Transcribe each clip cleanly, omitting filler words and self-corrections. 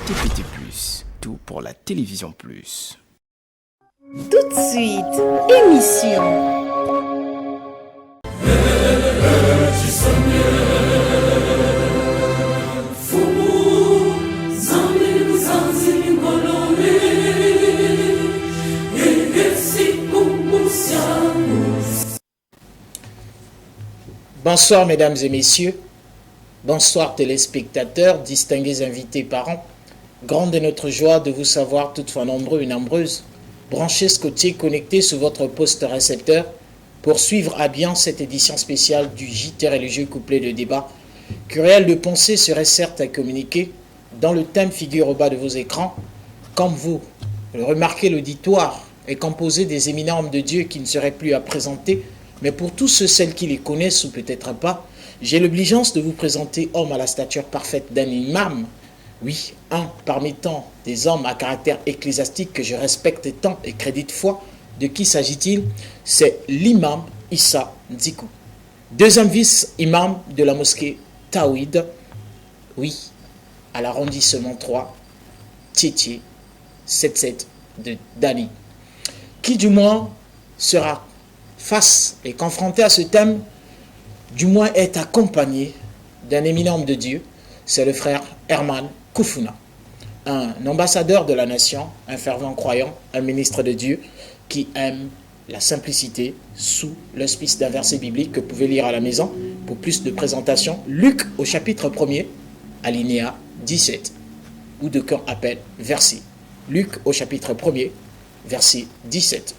TPT+, tout pour la télévision plus. Tout de suite, émission. Bonsoir mesdames et messieurs, bonsoir téléspectateurs, distingués invités parents. Grande est notre joie de vous savoir toutefois nombreux et nombreuses, branchez scottiers, connectés sur votre poste récepteur pour suivre à bien cette édition spéciale du JT religieux couplé de débat. Curiel de pensée serait certes à communiquer, dans le thème figure au bas de vos écrans. Comme vous le remarquez, l'auditoire est composé des éminents hommes de Dieu qui ne seraient plus à présenter, mais pour tous ceux, celles qui les connaissent ou peut-être pas, j'ai l'obligeance de vous présenter homme à la stature parfaite d'un imam. Oui, un parmi tant des hommes à caractère ecclésiastique que je respecte tant et crédite foi. De qui s'agit-il? C'est l'imam Issa Ndiku, deuxième vice-imam de la mosquée Tawhid, oui, à l'arrondissement 3, Tietie, 77 de Dani, qui du moins sera face et confronté à ce thème, du moins est accompagné d'un éminent homme de Dieu, c'est le frère Herman Koufouna, un ambassadeur de la nation, un fervent croyant, un ministre de Dieu qui aime la simplicité sous l'auspice d'un verset biblique que vous pouvez lire à la maison. Pour plus de présentation, Luc au chapitre 1er, alinéa 17, ou de qu'un appelle verset. Luc au chapitre 1er, verset 17.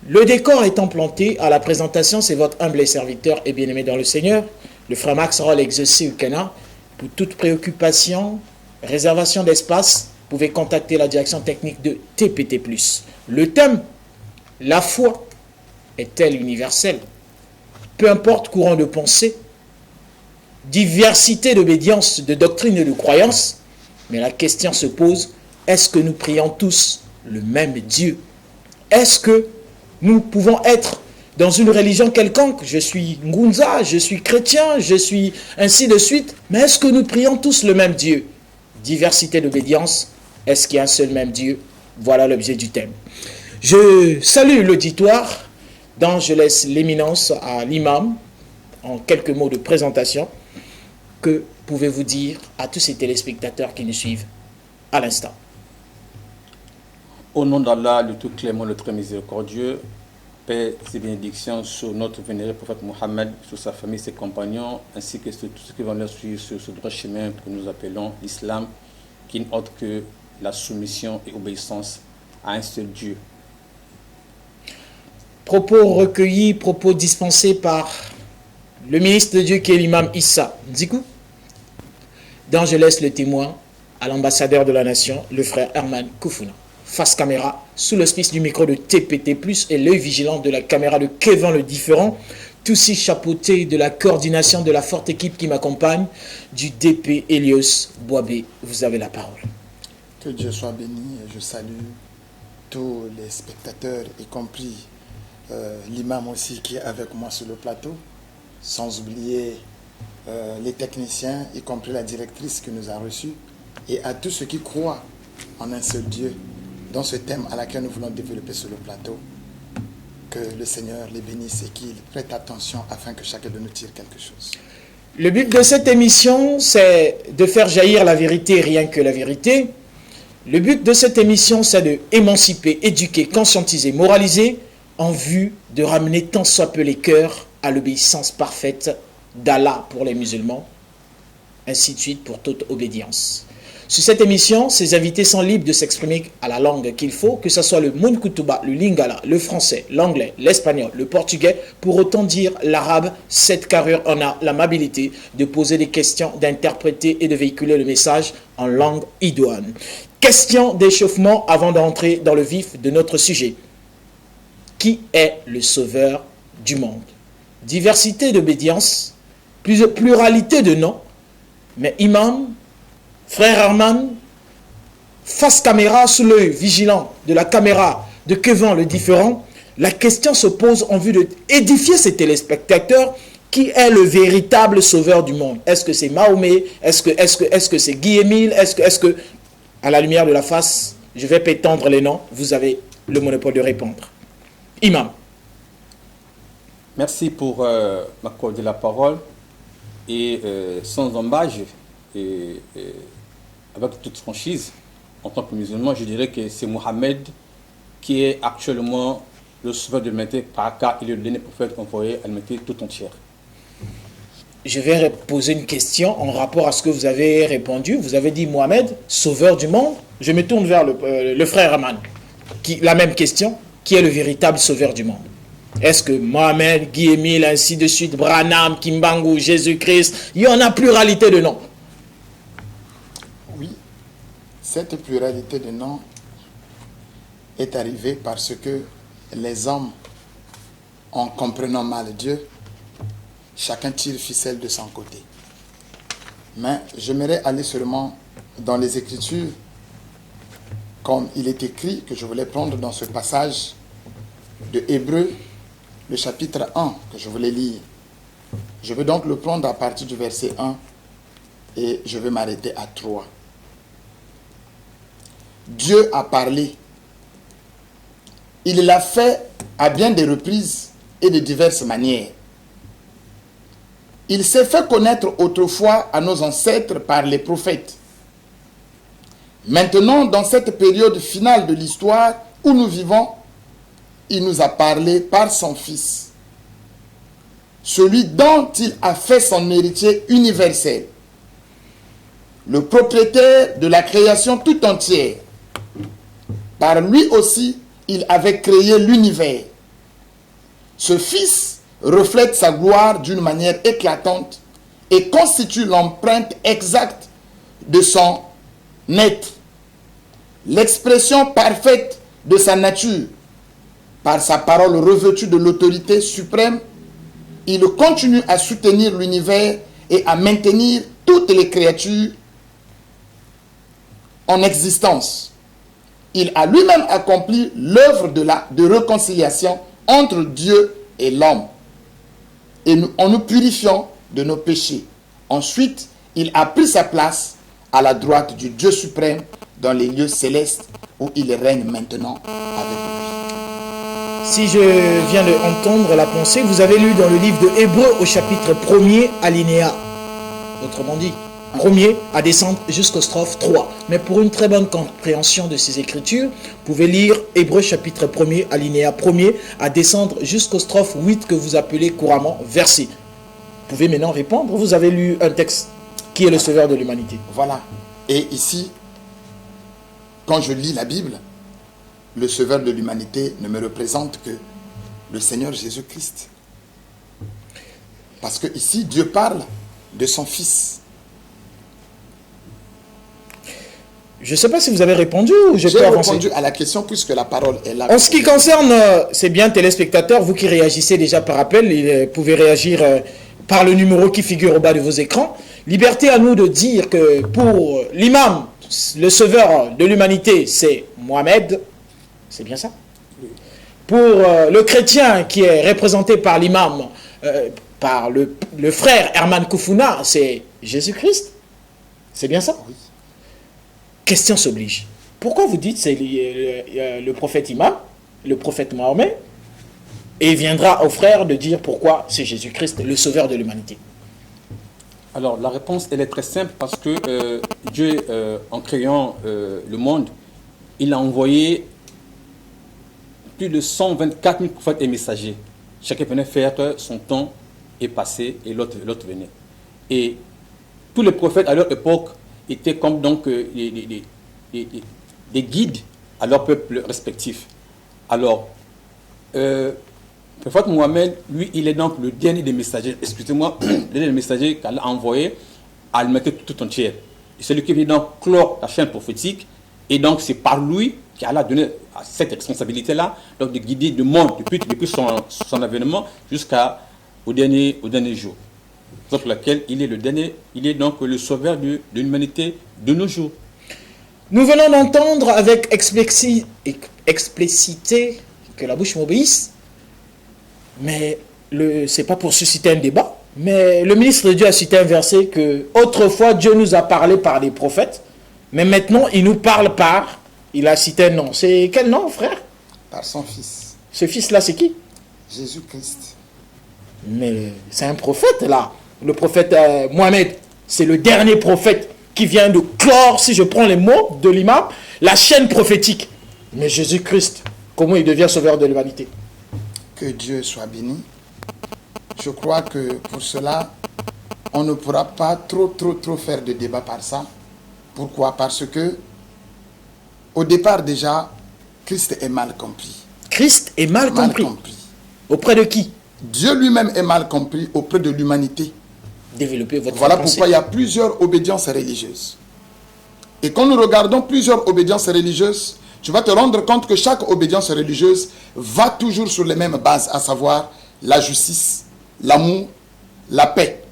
Le décor étant planté à la présentation, c'est votre humble serviteur et bien-aimé dans le Seigneur, le frère Max Roll exaucé au Cana. Pour toute préoccupation, réservation d'espace, vous pouvez contacter la direction technique de TPT+. Le thème, la foi est-elle universelle? Peu importe courant de pensée, diversité d'obédience, de doctrine et de croyance, mais la question se pose, est-ce que nous prions tous le même Dieu? Est-ce que nous pouvons être dans une religion quelconque, je suis Ngunza, je suis chrétien, je suis ainsi de suite, mais est-ce que nous prions tous le même Dieu? Diversité d'obédience, est-ce qu'il y a un seul même Dieu? Voilà l'objet du thème. Je salue l'auditoire, dont je laisse l'éminence à l'imam, en quelques mots de présentation. Que pouvez-vous dire à tous ces téléspectateurs qui nous suivent à l'instant? Au nom d'Allah, le tout clément, le très miséricordieux, paix et bénédictions sur notre vénéré prophète Mohammed, sur sa famille, ses compagnons, ainsi que sur tous ceux qui vont leur suivre sur ce droit chemin que nous appelons l'islam, qui n'est autre que la soumission et obéissance à un seul Dieu. Propos recueillis, propos dispensés par le ministre de Dieu qui est l'imam Issa Ndiku, dont je laisse le témoin à l'ambassadeur de la nation, le frère Herman Koufouna. Face caméra, sous l'auspice du micro de TPT+, et l'œil vigilant de la caméra de Kevin le Différent, tous ces chapeautés de la coordination de la forte équipe qui m'accompagne, du DP Elios Boabé. Vous avez la parole. Que Dieu soit béni et je salue tous les spectateurs, y compris l'imam aussi qui est avec moi sur le plateau, sans oublier les techniciens, y compris la directrice qui nous a reçus, et à tous ceux qui croient en un seul Dieu, dans ce thème à laquelle nous voulons développer sur le plateau. Que le Seigneur les bénisse et qu'il prête attention afin que chacun de nous tire quelque chose. Le but de cette émission, c'est de faire jaillir la vérité, rien que la vérité. Le but de cette émission, c'est de émanciper, éduquer, conscientiser, moraliser, en vue de ramener tant soit peu les cœurs à l'obéissance parfaite d'Allah pour les musulmans, ainsi de suite pour toute obédience. Sur cette émission, ces invités sont libres de s'exprimer à la langue qu'il faut, que ce soit le Munkutuba, le Lingala, le français, l'anglais, l'espagnol, le portugais, pour autant dire l'arabe. Cette carrure en a l'amabilité de poser des questions, d'interpréter et de véhiculer le message en langue idoine. Question d'échauffement avant d'entrer dans le vif de notre sujet. Qui est le sauveur du monde? Diversité d'obédience, pluralité de noms, mais imam, frère Herman, face caméra, sous l'œil vigilant de la caméra de Kevin le Différent, la question se pose en vue d'édifier ses téléspectateurs Qui est le véritable sauveur du monde? Est-ce que c'est Mahomet? Est-ce que c'est Guy Émile? Est-ce que à la lumière de la face, je ne vais pas étendre les noms, vous avez le monopole de répondre. Imam. Merci pour m'accorder la parole. Et sans embâche, avec toute franchise, en tant que musulman, je dirais que c'est Mohammed qui est actuellement le sauveur de l'humanité, par car il est le dernier prophète envoyé à l'humanité tout entière. Je vais poser une question en rapport à ce que vous avez répondu. Vous avez dit Mohamed, sauveur du monde. Je me tourne vers le frère Aman. La même question, qui est le véritable sauveur du monde? Est-ce que Mohamed, Guy Émile, ainsi de suite, Branham, Kimbangu, Jésus-Christ, il y en a pluralité de noms? Oui, cette pluralité de noms est arrivée parce que les hommes, en comprenant mal Dieu, chacun tire ficelle de son côté. Mais j'aimerais aller seulement dans les Écritures, comme il est écrit, que je voulais prendre dans ce passage de Hébreux, le chapitre 1, que je voulais lire. Je veux donc le prendre à partir du verset 1 et je vais m'arrêter à 3. Dieu a parlé. Il l'a fait à bien des reprises et de diverses manières. Il s'est fait connaître autrefois à nos ancêtres par les prophètes. Maintenant, dans cette période finale de l'histoire où nous vivons, il nous a parlé par son Fils, celui dont il a fait son héritier universel, le propriétaire de la création tout entière. Par lui aussi, il avait créé l'univers. Ce Fils reflète sa gloire d'une manière éclatante et constitue l'empreinte exacte de son être, l'expression parfaite de sa nature. Par sa parole revêtue de l'autorité suprême, il continue à soutenir l'univers et à maintenir toutes les créatures en existence. Il a lui-même accompli l'œuvre de réconciliation entre Dieu et l'homme, et en nous purifiant de nos péchés. Ensuite, il a pris sa place à la droite du Dieu suprême dans les lieux célestes où il règne maintenant avec lui. Si je viens d'entendre la pensée, vous avez lu dans le livre de Hébreux au chapitre 1er, alinéa. Autrement dit, 1er à descendre jusqu'au strophe 3. Mais pour une très bonne compréhension de ces écritures, vous pouvez lire Hébreux chapitre 1er, alinéa 1er à descendre jusqu'au strophe 8 que vous appelez couramment verset. Vous pouvez maintenant répondre. Vous avez lu un texte qui est le sauveur de l'humanité. Voilà. Et ici, quand je lis la Bible, le sauveur de l'humanité ne me représente que le Seigneur Jésus-Christ. Parce que ici, Dieu parle de son Fils. Je ne sais pas si vous avez répondu ou je peux avancer. J'ai répondu à la question puisque la parole est là. En ce qui concerne, c'est bien téléspectateurs, vous qui réagissez déjà par appel, vous pouvez réagir par le numéro qui figure au bas de vos écrans. Liberté à nous de dire que pour l'imam, le sauveur de l'humanité, c'est Mohamed. C'est bien ça. Pour le chrétien qui est représenté par l'imam, par le frère Herman Koufouna, c'est Jésus-Christ. C'est bien ça. Oui. Question s'oblige. Pourquoi vous dites c'est le prophète imam, le prophète Mahomet, et il viendra au frère de dire pourquoi c'est Jésus-Christ, le sauveur de l'humanité? Alors, la réponse, elle est très simple parce que Dieu, en créant le monde, il a envoyé plus de 124 000 prophètes et messagers. Chacun venait faire son temps et passer, et l'autre venait. Et tous les prophètes à leur époque étaient comme donc des guides à leur peuple respectif. Alors, le prophète Mohammed, lui, il est donc le dernier des messagers, excusez-moi, le dernier des messagers qu'Allah a envoyé à l'humanité tout entière. C'est celui qui vient donc clore la chaîne prophétique, et donc c'est par lui qu'Allah a donné cette responsabilité-là, donc de guider le monde depuis son avènement jusqu'au dernier jour. C'est pour laquelle il est le dernier, il est donc le sauveur de l'humanité de nos jours. Nous venons d'entendre avec explicité que la bouche m'obéisse, mais ce n'est pas pour susciter un débat, mais le ministre de Dieu a cité un verset que autrefois Dieu nous a parlé par des prophètes, Mais maintenant, il nous parle par... Il a cité un nom. C'est quel nom, frère? Par son Fils, Ce fils-là, c'est qui? Jésus-Christ. Mais c'est un prophète, là. Le prophète Mohamed, c'est le dernier prophète qui vient de clore, si je prends les mots de l'imam, la chaîne prophétique. Mais Jésus-Christ, comment il devient sauveur de l'humanité? Que Dieu soit béni. Je crois que pour cela, on ne pourra pas trop faire de débat par ça. Pourquoi? Parce que, au départ déjà, Christ est mal compris. Christ est mal compris. Auprès de qui? Dieu lui-même est mal compris auprès de l'humanité. Développer votre Voilà pensée. pourquoi il y a plusieurs obédiences religieuses. Et quand nous regardons plusieurs obédiences religieuses, tu vas te rendre compte que chaque obédience religieuse va toujours sur les mêmes bases, à savoir la justice, l'amour, la paix.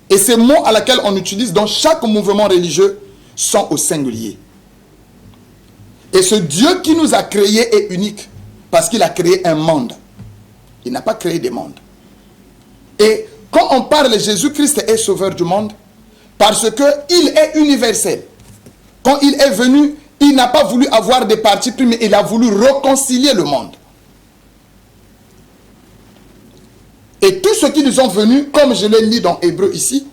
Et ces mots à laquelle on utilise dans chaque mouvement religieux sont au singulier. Et ce Dieu qui nous a créés est unique parce qu'il a créé un monde. Il n'a pas créé des mondes. Et quand on parle de Jésus-Christ est sauveur du monde, parce qu'il est universel. Quand il est venu, il n'a pas voulu avoir des partis pris, mais il a voulu réconcilier le monde. Et tous ceux qui nous sont venus, comme je l'ai lu dans Hébreu ici,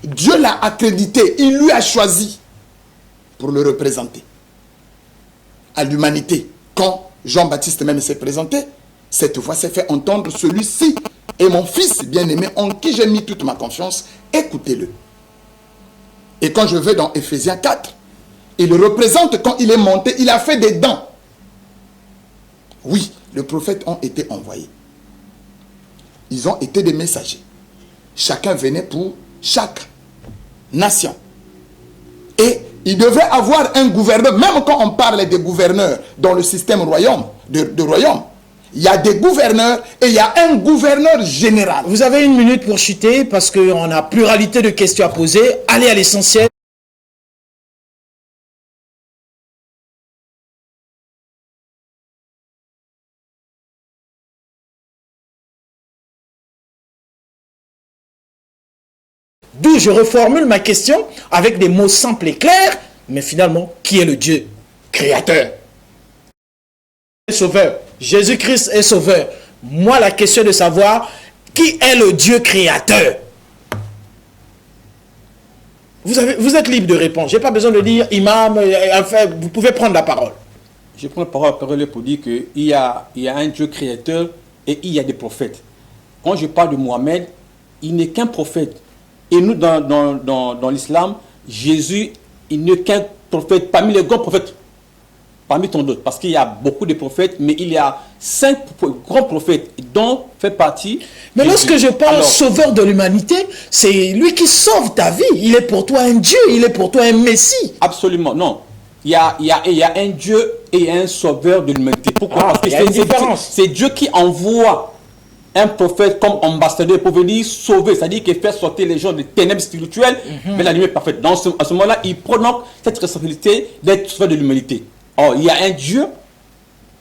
Dieu l'a accrédité, il lui a choisi pour le représenter à l'humanité. Quand Jean-Baptiste même s'est présenté, cette voix s'est fait entendre, celui-ci est mon fils bien-aimé en qui j'ai mis toute ma confiance, écoutez-le. Et quand je vais dans Éphésiens 4, il représente quand il est monté, il a fait des dents. Oui, les prophètes ont été envoyés. Ils ont été des messagers. Chacun venait pour chaque nation. Et il devait avoir un gouverneur, même quand on parle des gouverneurs dans le système royaume, de royaume, il y a des gouverneurs et il y a un gouverneur général. Vous avez une minute pour chuter parce qu'on a pluralité de questions à poser. Allez à l'essentiel. D'où je reformule ma question avec des mots simples et clairs, mais finalement, qui est le Dieu créateur? Sauveur. Jésus-Christ est sauveur. Moi, la question de savoir qui est le Dieu créateur. Vous êtes libre de répondre. Je n'ai pas besoin de dire imam, enfin, vous pouvez prendre la parole. Je prends la parole pour dire qu'il y a un Dieu créateur et il y a des prophètes. Quand je parle de Mohamed, il n'est qu'un prophète. Et nous, dans l'islam, Jésus, il n'est qu'un prophète parmi les grands prophètes. Parmi tant d'autres. Parce qu'il y a beaucoup de prophètes, mais il y a 5 grands prophètes dont fait partie. Mais Jésus. lorsque je parle sauveur de l'humanité, c'est lui qui sauve ta vie. Il est pour toi un Dieu, il est pour toi un Messie. Absolument, non. Il y a un Dieu et un sauveur de l'humanité. Pourquoi? Parce que c'est Dieu qui envoie un prophète comme ambassadeur pour venir sauver, c'est-à-dire qu'il fait sortir les gens des ténèbres spirituelles, mais la lumière parfaite. À ce moment-là, il prend donc cette responsabilité d'être sauveur de l'humanité. Or, il y a un Dieu,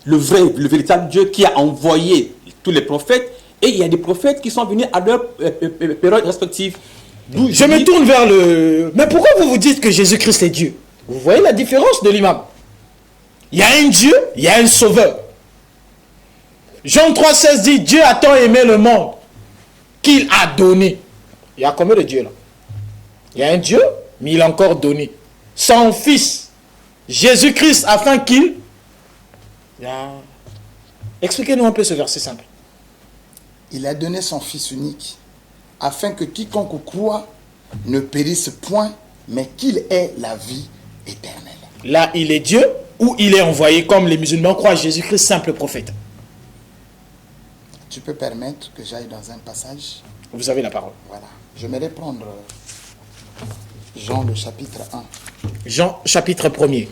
le véritable Dieu qui a envoyé tous les prophètes, et il y a des prophètes qui sont venus à leur période respective. Je me tourne vers le... Mais pourquoi vous vous dites que Jésus-Christ est Dieu? Vous voyez la différence de l'imam? Il y a un Dieu, il y a un sauveur. Jean 3,16 dit, Dieu a tant aimé le monde qu'il a donné. Il y a combien de dieux là? Il y a un Dieu, mais il a encore donné son Fils, Jésus-Christ, afin qu'il... Expliquez-nous un peu ce verset simple. Il a donné son Fils unique, afin que quiconque croit ne périsse point, mais qu'il ait la vie éternelle. Là, il est Dieu, ou il est envoyé, comme les musulmans croient Jésus-Christ, simple prophète. Tu peux permettre que j'aille dans un passage? Vous avez la parole. Voilà. J'aimerais prendre Jean le chapitre 1. Jean chapitre 1er.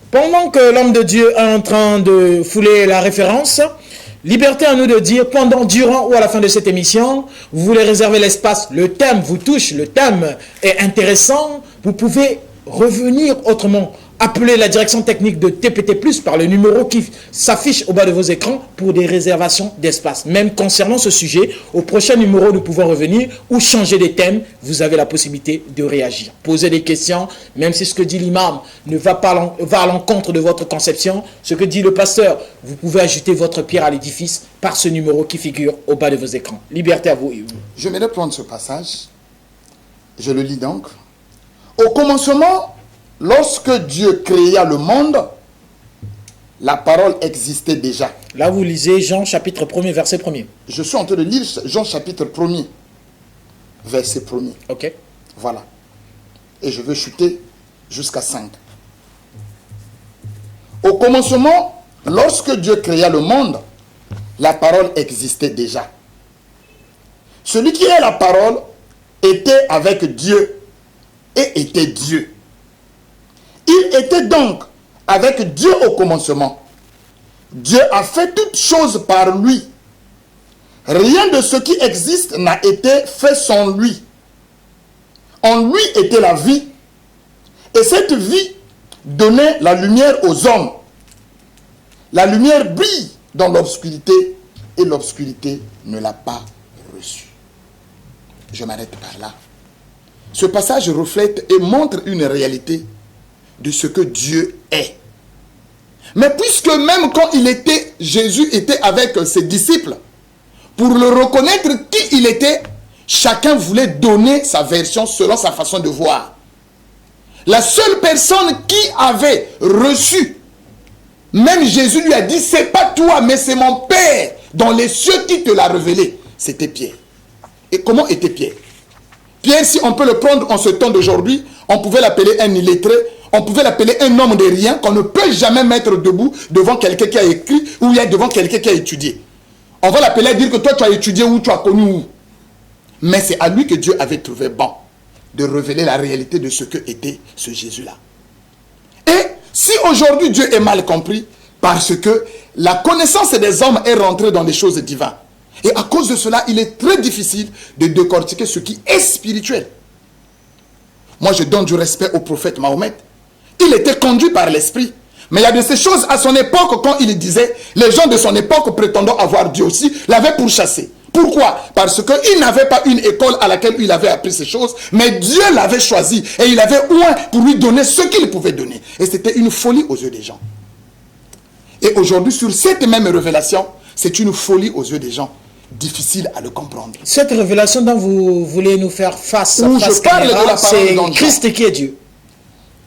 Pendant que l'homme de Dieu est en train de fouler la référence, liberté à nous de dire, pendant, durant ou à la fin de cette émission, vous voulez réserver l'espace, le thème vous touche, le thème est intéressant, vous pouvez revenir autrement appelez la direction technique de TPT+, par le numéro qui s'affiche au bas de vos écrans pour des réservations d'espace. Même concernant ce sujet, au prochain numéro, nous pouvons revenir ou changer des thèmes. Vous avez la possibilité de réagir. Posez des questions, même si ce que dit l'imam ne va pas va à l'encontre de votre conception. Ce que dit le pasteur, vous pouvez ajouter votre pierre à l'édifice par ce numéro qui figure au bas de vos écrans. Liberté à vous. Je vais reprendre ce passage. Je le lis donc. Au commencement, lorsque Dieu créa le monde, la parole existait déjà. Là, vous lisez Jean chapitre 1er, verset 1er. Je suis en train de lire Jean chapitre 1er, verset 1er. Ok. Voilà. Et je veux chuter jusqu'à 5. Au commencement, lorsque Dieu créa le monde, la parole existait déjà. Celui qui est la parole était avec Dieu et était Dieu. Il était donc avec Dieu au commencement. Dieu a fait toutes choses par lui. Rien de ce qui existe n'a été fait sans lui. En lui était la vie. Et cette vie donnait la lumière aux hommes. La lumière brille dans l'obscurité et l'obscurité ne l'a pas reçue. Je m'arrête par là. Ce passage reflète et montre une réalité de ce que Dieu est. Mais puisque même quand Jésus était avec ses disciples, pour le reconnaître qui il était, chacun voulait donner sa version selon sa façon de voir. La seule personne qui avait reçu, même Jésus lui a dit, c'est pas toi, mais c'est mon Père dans les cieux qui te l'a révélé. C'était Pierre. Et comment était Pierre? Pierre, si on peut le prendre en ce temps d'aujourd'hui, on pouvait l'appeler un illettré, on pouvait l'appeler un homme de rien, qu'on ne peut jamais mettre debout devant quelqu'un qui a écrit ou devant quelqu'un qui a étudié. On va l'appeler et dire que toi tu as étudié ou tu as connu où. Mais c'est à lui que Dieu avait trouvé bon de révéler la réalité de ce que était ce Jésus-là. Et si aujourd'hui Dieu est mal compris, parce que la connaissance des hommes est rentrée dans les choses divines. Et à cause de cela, il est très difficile de décortiquer ce qui est spirituel. Moi, je donne du respect au prophète Mahomet. Il était conduit par l'esprit. Mais il y a de ces choses à son époque, quand il disait, les gens de son époque prétendant avoir Dieu aussi, l'avaient pourchassé. Pourquoi? Parce qu'il n'avait pas une école à laquelle il avait appris ces choses, mais Dieu l'avait choisi et il avait oint pour lui donner ce qu'il pouvait donner. Et c'était une folie aux yeux des gens. Et aujourd'hui, sur cette même révélation, c'est une folie aux yeux des gens. Difficile à le comprendre. Cette révélation dont vous voulez nous faire face à face caméra, c'est Christ qui est Dieu.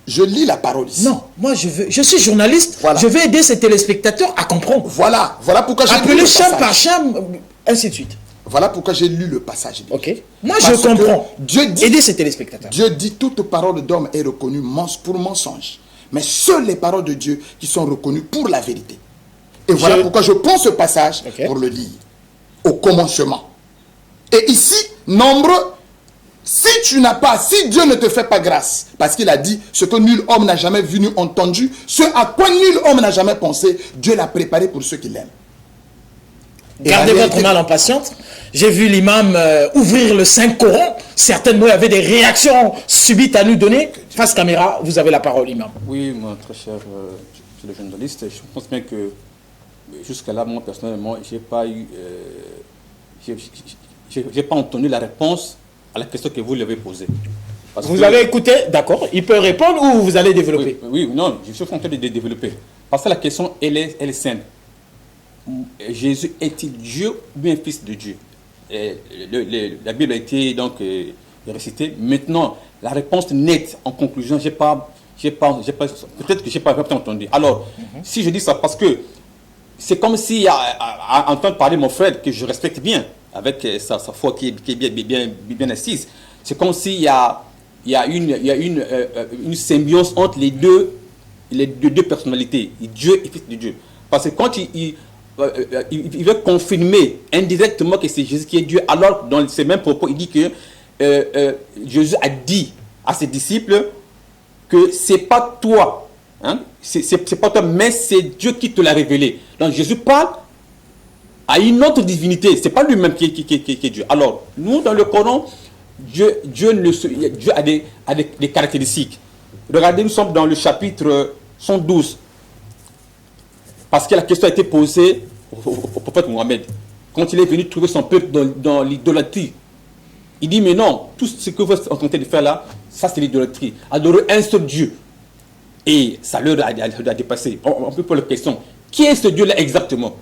Je lis la parole ici. Non, moi je suis journaliste, voilà. Je vais aider ces téléspectateurs à comprendre. Voilà pourquoi j'ai lu le champ par champ, ainsi de suite. Voilà pourquoi j'ai lu le passage. Ok. Moi je comprends. Dieu dit, aider ces téléspectateurs. Dieu dit, toute parole d'homme est reconnue pour mensonge. Mais seules les paroles de Dieu qui sont reconnues pour la vérité. Et voilà pourquoi je prends ce passage pour le lire. Au commencement. Et ici, nombreux, si Dieu ne te fait pas grâce, parce qu'il a dit ce que nul homme n'a jamais vu ni entendu, ce à quoi nul homme n'a jamais pensé, Dieu l'a préparé pour ceux qui l'aiment. Gardez votre mal en patience. J'ai vu l'imam ouvrir le Saint-Coran. Certainement, il y avait des réactions subites à nous donner. Face caméra, vous avez la parole, imam. Oui, mon très cher le journaliste, je pense bien que jusqu'à là, moi, personnellement, je n'ai pas eu... j'ai pas entendu la réponse à la question que vous lui avez posée. Vous avez écouté, d'accord. Il peut répondre ou vous allez développer? Oui, non, je suis en train de développer. Parce que la question, elle est simple. Jésus est-il Dieu ou bien fils de Dieu? La Bible a été donc récitée. Maintenant, la réponse nette, en conclusion, peut-être que je n'ai pas entendu. Alors, si je dis ça, parce que c'est comme si, à entendre parler mon frère, que je respecte bien, avec sa foi qui est bien assise, c'est comme s'il y a une symbiose entre les deux personnalités, Dieu et fils de Dieu. Parce que quand il veut confirmer indirectement que c'est Jésus qui est Dieu, alors dans ces mêmes propos, il dit que Jésus a dit à ses disciples que c'est pas toi, hein, c'est pas toi, mais c'est Dieu qui te l'a révélé. Donc Jésus parle à une autre divinité, c'est pas lui-même qui est Dieu. Alors, nous, dans le Coran, Dieu a des caractéristiques. Regardez, nous sommes dans le chapitre 112. Parce que la question a été posée au prophète Mohammed. Quand il est venu trouver son peuple dans l'idolâtrie. Il dit, mais non, tout ce que vous êtes en train de faire là, ça c'est l'idolâtrie. Adorer un seul Dieu. Et ça leur a dépassé. On peut poser la question, qui est ce Dieu-là exactement?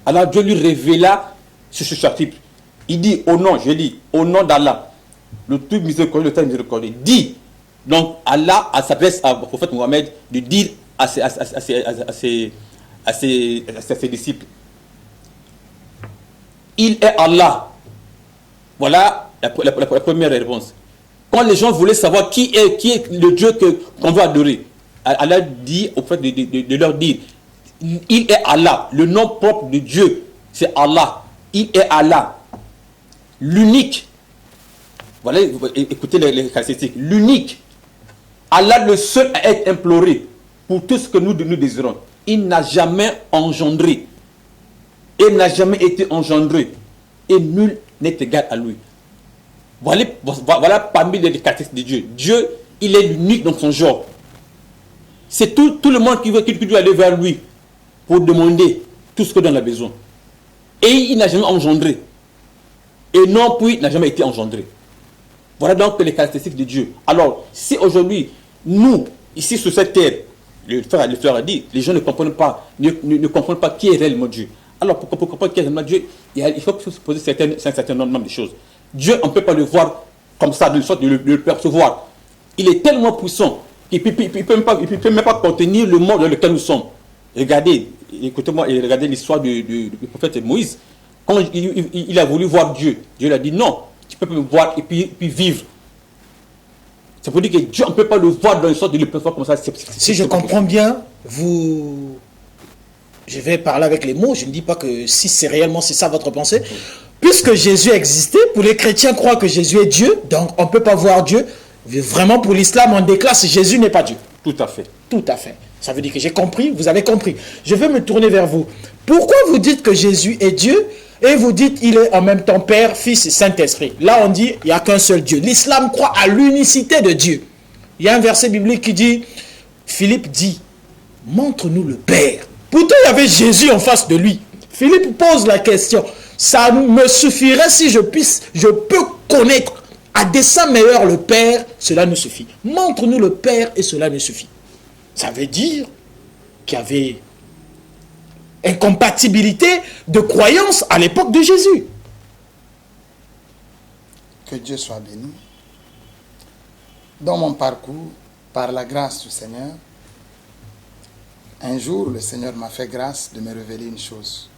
Alors Dieu lui révéla sur ce chapitre. Il dit, au nom d'Allah, le tout miséricordieux, le très miséricordieux. Dit, donc Allah s'adresse au prophète Mohammed de dire à ses disciples, il est Allah. Voilà la première réponse. Quand les gens voulaient savoir qui est le Dieu qu'on doit adorer, Allah dit au fait de leur dire, il est Allah. Le nom propre de Dieu, c'est Allah. Il est Allah. L'unique. Voilà, écoutez les caractéristiques. L'unique. Allah le seul à être imploré pour tout ce que nous désirons. Il n'a jamais engendré. Il n'a jamais été engendré. Et nul n'est égal à lui. Voilà parmi les caractéristiques de Dieu. Dieu, il est l'unique dans son genre. C'est tout le monde qui doit aller vers lui pour demander tout ce que l'on a besoin. Et il n'a jamais engendré. Et non plus, il n'a jamais été engendré. Voilà donc les caractéristiques de Dieu. Alors, si aujourd'hui, nous, ici sur cette terre, le frère a dit, les gens ne comprennent pas, ne comprennent pas qui est réellement Dieu. Alors, pour comprendre qui est réellement Dieu, il faut se poser un certain nombre de choses. Dieu, on ne peut pas le voir comme ça, de sorte de le percevoir. Il est tellement puissant qu'il ne peut même pas contenir le monde dans lequel nous sommes. Regardez, écoutez-moi, et regardez l'histoire du prophète Moïse. Quand il a voulu voir Dieu, Dieu lui a dit non, tu peux me voir et puis vivre. C'est pour dire que Dieu, on ne peut pas le voir dans une sorte de le percevoir comme ça. Si je comprends bien, je vais parler avec les mots, je ne dis pas que si c'est réellement c'est ça votre pensée. Puisque Jésus existait, pour les chrétiens croient que Jésus est Dieu, donc on ne peut pas voir Dieu. Vraiment pour l'islam, on déclare que Jésus n'est pas Dieu. Tout à fait. Tout à fait. Ça veut dire que j'ai compris, vous avez compris. Je vais me tourner vers vous. Pourquoi vous dites que Jésus est Dieu et vous dites qu'il est en même temps Père, Fils et Saint-Esprit? Là on dit il n'y a qu'un seul Dieu. L'islam croit à l'unicité de Dieu. Il y a un verset biblique qui dit, Philippe dit, montre-nous le Père. Pourtant il y avait Jésus en face de lui. Philippe pose la question, ça me suffirait si je peux connaître à dessein meilleur le Père, cela nous suffit. Montre-nous le Père et cela nous suffit. Ça veut dire qu'il y avait incompatibilité de croyance à l'époque de Jésus. Que Dieu soit béni. Dans mon parcours, par la grâce du Seigneur, un jour, le Seigneur m'a fait grâce de me révéler une chose.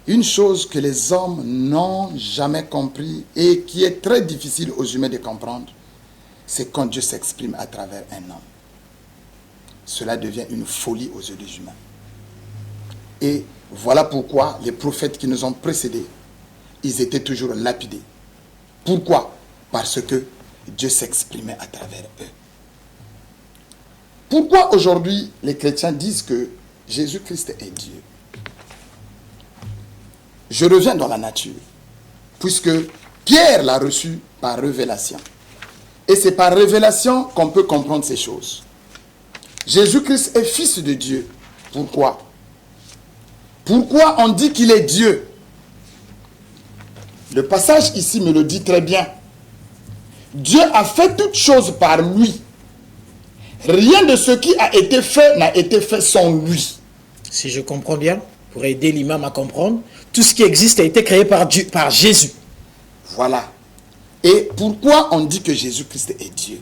Une chose que les hommes n'ont jamais compris et qui est très difficile aux humains de comprendre, c'est quand Dieu s'exprime à travers un homme. Cela devient une folie aux yeux des humains. Et voilà pourquoi les prophètes qui nous ont précédés, ils étaient toujours lapidés. Pourquoi? Parce que Dieu s'exprimait à travers eux. Pourquoi aujourd'hui les chrétiens disent que Jésus-Christ est Dieu? Je reviens dans la nature, puisque Pierre l'a reçu par révélation. Et c'est par révélation qu'on peut comprendre ces choses. Jésus-Christ est fils de Dieu. Pourquoi? Pourquoi on dit qu'il est Dieu? Le passage ici me le dit très bien. Dieu a fait toutes choses par lui. Rien de ce qui a été fait n'a été fait sans lui. Si je comprends bien, pour aider l'imam à comprendre, tout ce qui existe a été créé par Dieu, par Jésus. Voilà. Et pourquoi on dit que Jésus-Christ est Dieu?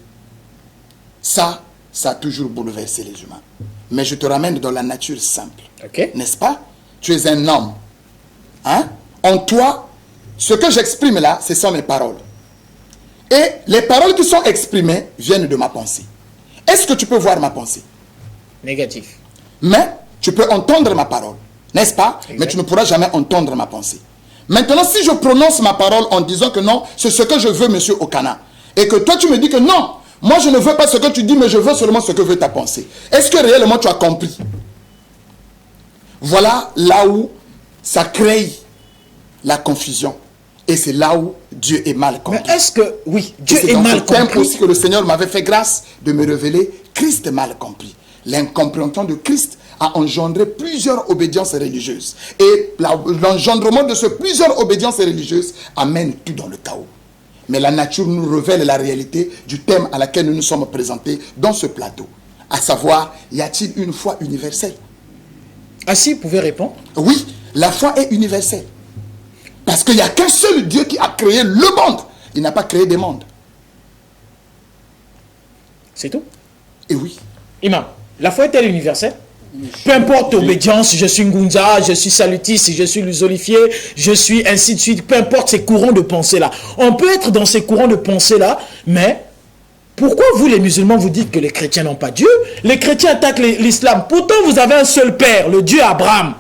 Ça a toujours bouleversé les humains. Mais je te ramène dans la nature simple. Okay. N'est-ce pas? Tu es un homme. Hein? En toi, ce que j'exprime là, ce sont mes paroles. Et les paroles qui sont exprimées viennent de ma pensée. Est-ce que tu peux voir ma pensée? Négatif. Mais tu peux entendre ma parole. N'est-ce pas? Exact. Mais tu ne pourras jamais entendre ma pensée. Maintenant, si je prononce ma parole en disant que non, c'est ce que je veux, monsieur Okana, et que toi tu me dis que non, moi je ne veux pas ce que tu dis, mais je veux seulement ce que veut ta pensée. Est-ce que réellement tu as compris? Voilà là où ça crée la confusion. Et c'est là où Dieu est mal compris. Mais est-ce que, oui, Dieu C'est est dans mal ce thème compris. aussi que le Seigneur m'avait fait grâce de me révéler Christ est mal compris. L'incompréhension de Christ a engendré plusieurs obédiences religieuses. Et l'engendrement de ces plusieurs obédiences religieuses amène tout dans le chaos. Mais la nature nous révèle la réalité du thème à laquelle nous nous sommes présentés dans ce plateau. À savoir, y a-t-il une foi universelle? Ah si, vous pouvez répondre. Oui, la foi est universelle. Parce qu'il n'y a qu'un seul Dieu qui a créé le monde. Il n'a pas créé des mondes. C'est tout. Et oui. Imam, la foi est-elle universelle? Peu importe l'obédience, je suis Ngunza, je suis salutiste, je suis lusolifié, je suis ainsi de suite, peu importe ces courants de pensée-là. On peut être dans ces courants de pensée-là, mais pourquoi vous les musulmans vous dites que les chrétiens n'ont pas Dieu? Les chrétiens attaquent l'islam. Pourtant vous avez un seul père, le Dieu Abraham,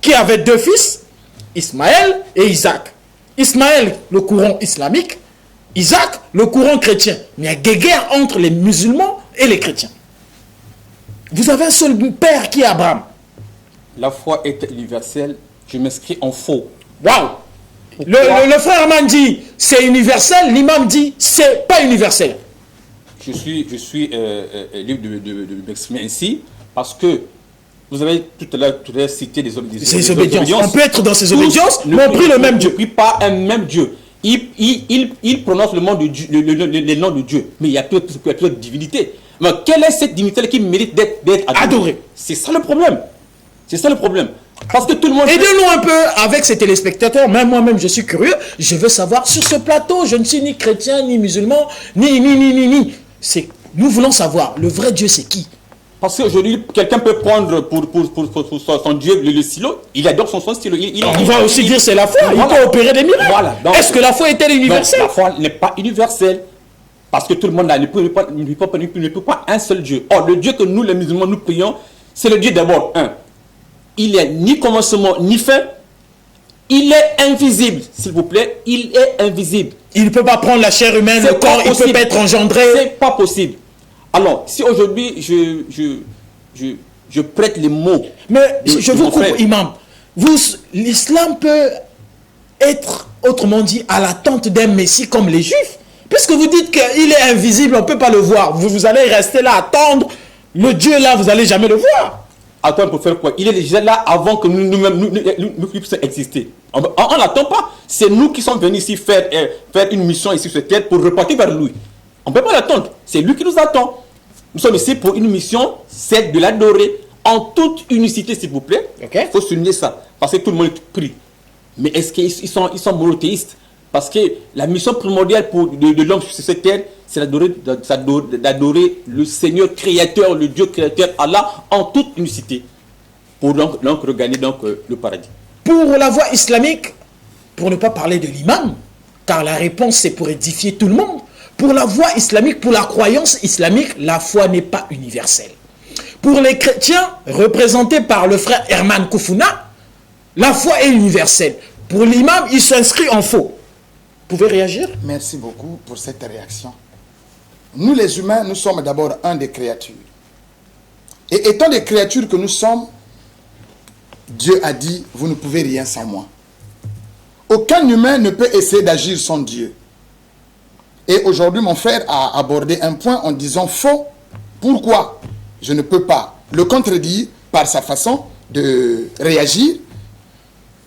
qui avait deux fils, Ismaël et Isaac. Ismaël, le courant islamique, Isaac, le courant chrétien. Mais il y a guerre entre les musulmans et les chrétiens. Vous avez un seul père qui est Abraham. La foi est universelle, je m'inscris en faux. Waouh! Le frère Armand dit c'est universel, l'imam dit c'est pas universel. Je suis libre de m'exprimer ainsi parce que vous avez tout à l'heure cité des obédiences. On peut être dans ces obédiences, mais on prie le même Dieu. Ne prie pas un même Dieu. Il prononce le nom de Dieu, le nom de Dieu, mais il y a plusieurs divinités. Mais quelle est cette divinité qui mérite d'être adorée? C'est ça le problème. C'est ça le problème. Parce que tout le monde... Aidez-nous un peu avec ces téléspectateurs. Même moi-même, je suis curieux. Je veux savoir sur ce plateau. Je ne suis ni chrétien, ni musulman, ni. Nous voulons savoir, le vrai Dieu, c'est qui? Parce qu'aujourd'hui, quelqu'un peut prendre pour son Dieu le stylo. Il adore son stylo. On va aussi dire c'est la foi. Voilà. Il peut opérer des miracles. Voilà. Est-ce que la foi est-elle universelle? La foi n'est pas universelle. Parce que tout le monde ne peut pas un seul Dieu. Or, le Dieu que nous, les musulmans, nous prions, c'est le Dieu d'abord, un. Il est ni commencement, ni fin. Il est invisible, s'il vous plaît. Il est invisible. Il ne peut pas prendre la chair humaine, le corps, il ne peut pas être engendré. C'est pas possible. Alors, si aujourd'hui, je prête les mots... Mais je vous coupe, imam. L'islam peut être, autrement dit, à l'attente d'un messie comme les juifs. Puisque vous dites qu'il est invisible, on ne peut pas le voir. Vous allez rester là, attendre. Le Dieu là, vous n'allez jamais le voir. Attends, pour faire quoi? Il est déjà là avant que nous puissions exister. On n'attend pas. C'est nous qui sommes venus ici faire une mission ici sur terre pour repartir vers lui. On ne peut pas l'attendre. C'est lui qui nous attend. Nous sommes ici pour une mission, c'est de l'adorer en toute unicité, s'il vous plaît. Il faut souligner ça. Parce que tout le monde prie. Mais est-ce qu'ils sont monothéistes? Parce que la mission primordiale de l'homme sur cette terre, c'est d'adorer le Seigneur créateur, le Dieu créateur, Allah, en toute unicité. Pour donc regagner le paradis. Pour la voie islamique, pour ne pas parler de l'imam, car la réponse c'est pour édifier tout le monde, pour la voie islamique, pour la croyance islamique, la foi n'est pas universelle. Pour les chrétiens, représentés par le frère Herman Koufouna, la foi est universelle. Pour l'imam, il s'inscrit en faux. Vous pouvez réagir? Merci beaucoup pour cette réaction. Nous les humains, nous sommes d'abord un des créatures. Et étant des créatures que nous sommes, Dieu a dit, vous ne pouvez rien sans moi. Aucun humain ne peut essayer d'agir sans Dieu. Et aujourd'hui, mon frère a abordé un point en disant faux. Pourquoi? Je ne peux pas le contredire par sa façon de réagir.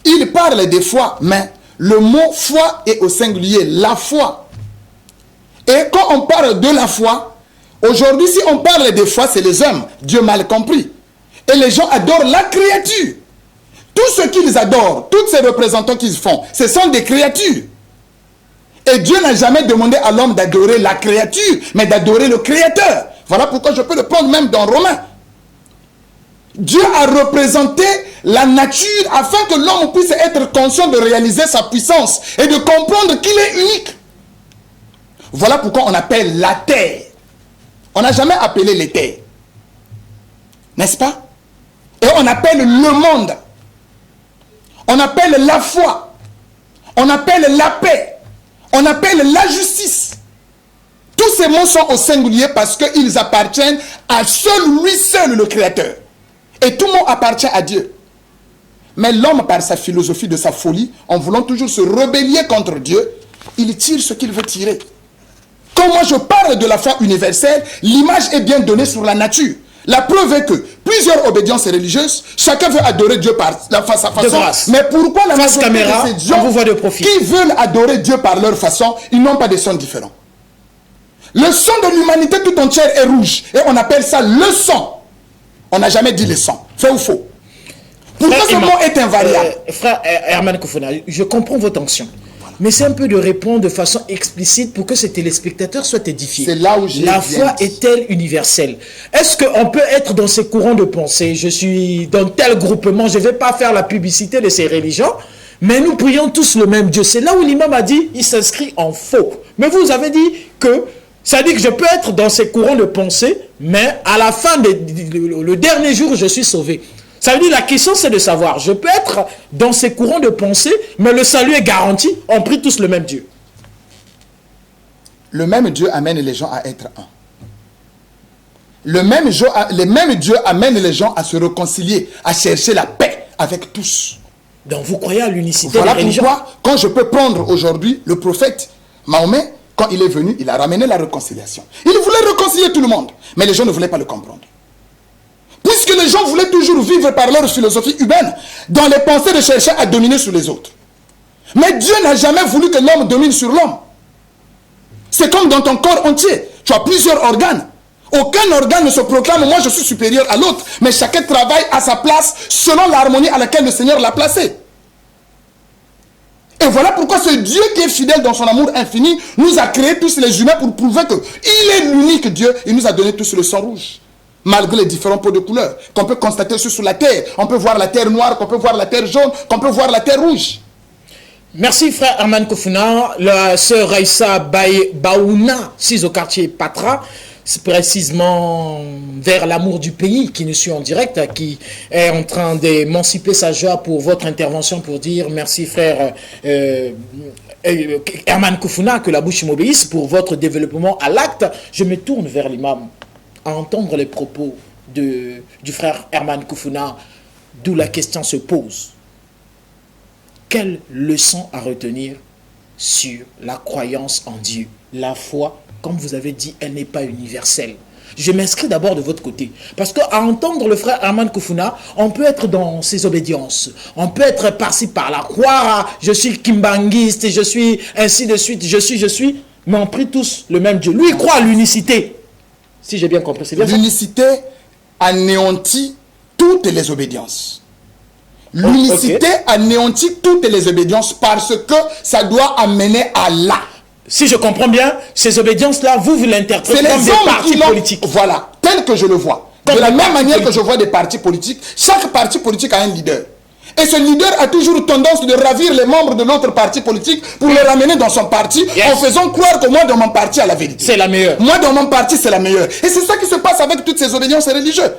Il parle des fois, mais le mot foi est au singulier, la foi. Et quand on parle de la foi, aujourd'hui, si on parle des foi, c'est les hommes, Dieu mal compris. Et les gens adorent la créature. Tout ce qu'ils adorent, tous ces représentants qu'ils font, ce sont des créatures. Et Dieu n'a jamais demandé à l'homme d'adorer la créature, mais d'adorer le Créateur. Voilà pourquoi je peux le prendre même dans Romains. Dieu a représenté la nature afin que l'homme puisse être conscient de réaliser sa puissance et de comprendre qu'il est unique. Voilà pourquoi on appelle la terre. On n'a jamais appelé les terres. N'est-ce pas? Et on appelle le monde. On appelle la foi. On appelle la paix. On appelle la justice. Tous ces mots sont au singulier parce qu'ils appartiennent à lui seul le Créateur. Et tout mot appartient à Dieu. Mais l'homme, par sa philosophie de sa folie, en voulant toujours se rebeller contre Dieu, il tire ce qu'il veut tirer. Quand moi je parle de la foi universelle, l'image est bien donnée sur la nature. La preuve est que plusieurs obédiences religieuses, chacun veut adorer Dieu par sa façon. Mais pourquoi la majorité de ces gens qui veulent adorer Dieu par leur façon, ils n'ont pas de sang différents? Le sang de l'humanité tout entière est rouge. Et on appelle ça le sang. On n'a jamais dit le sang. Fait ou faux? Pourquoi ce mot est invariable? Frère Herman Kofouna, je comprends vos tensions. Mais c'est un peu de répondre de façon explicite pour que ces téléspectateurs soient édifiés. C'est là où la foi est-elle universelle? Est-ce qu'on peut être dans ces courants de pensée? Je suis dans tel groupement, je ne vais pas faire la publicité de ces religions, mais nous prions tous le même Dieu. C'est là où l'imam a dit, il s'inscrit en faux. Mais vous avez dit que, ça dit que je peux être dans ces courants de pensée, mais à la fin, le dernier jour, je suis sauvé. Ça veut dire, la question c'est de savoir, je peux être dans ces courants de pensée, mais le salut est garanti, on prie tous le même Dieu. Le même Dieu amène les gens à être un. Le même Dieu amène les gens à se réconcilier, à chercher la paix avec tous. Donc vous croyez à l'unicité des religions. Voilà pourquoi, quand je peux prendre aujourd'hui le prophète Mahomet, quand il est venu, il a ramené la réconciliation. Il voulait réconcilier tout le monde, mais les gens ne voulaient pas le comprendre. Puisque les gens voulaient toujours vivre par leur philosophie humaine, dans les pensées de chercher à dominer sur les autres. Mais Dieu n'a jamais voulu que l'homme domine sur l'homme. C'est comme dans ton corps entier. Tu as plusieurs organes. Aucun organe ne se proclame, moi je suis supérieur à l'autre. Mais chacun travaille à sa place selon l'harmonie à laquelle le Seigneur l'a placé. Et voilà pourquoi ce Dieu qui est fidèle dans son amour infini nous a créés tous les humains pour prouver qu'il est l'unique Dieu. Il nous a donné tous le sang rouge. Malgré les différents pots de couleur qu'on peut constater sur la terre. On peut voir la terre noire, qu'on peut voir la terre jaune, qu'on peut voir la terre rouge. Merci frère Herman Kofouna. La sœur Raïssa Baouna, 6 au quartier Patra, c'est précisément vers l'amour du pays qui nous suit en direct, qui est en train d'émanciper sa joie pour votre intervention, pour dire merci frère Herman Kofouna, que la bouche m'obéisse pour votre développement à l'acte. Je me tourne vers l'imam à entendre les propos du frère Herman Kofouna, d'où la question se pose. Quelle leçon à retenir sur la croyance en Dieu? La foi, comme vous avez dit, elle n'est pas universelle. Je m'inscris d'abord de votre côté. Parce qu'à entendre le frère Herman Kofouna, on peut être dans ses obédiences. On peut être par-ci par-là. Croire à je suis kimbanguiste, je suis ainsi de suite, je suis. Mais on prie tous le même Dieu. Lui, il croit à l'unicité. Si j'ai bien compris, c'est bien ça. L'unicité anéantit toutes les obédiences. L'unicité anéantit toutes les obédiences parce que ça doit amener à là. Si je comprends bien, ces obédiences-là, vous l'interprétez comme des partis politiques. Voilà, tel que je le vois. Comme de la même manière que je vois des partis politiques, chaque parti politique a un leader. Et ce leader a toujours tendance de ravir les membres de l'autre parti politique pour les ramener dans son parti en faisant croire que moi, dans mon parti, a la vérité. C'est la meilleure. Moi, dans mon parti, c'est la meilleure. Et c'est ça qui se passe avec toutes ces obédiences religieuses.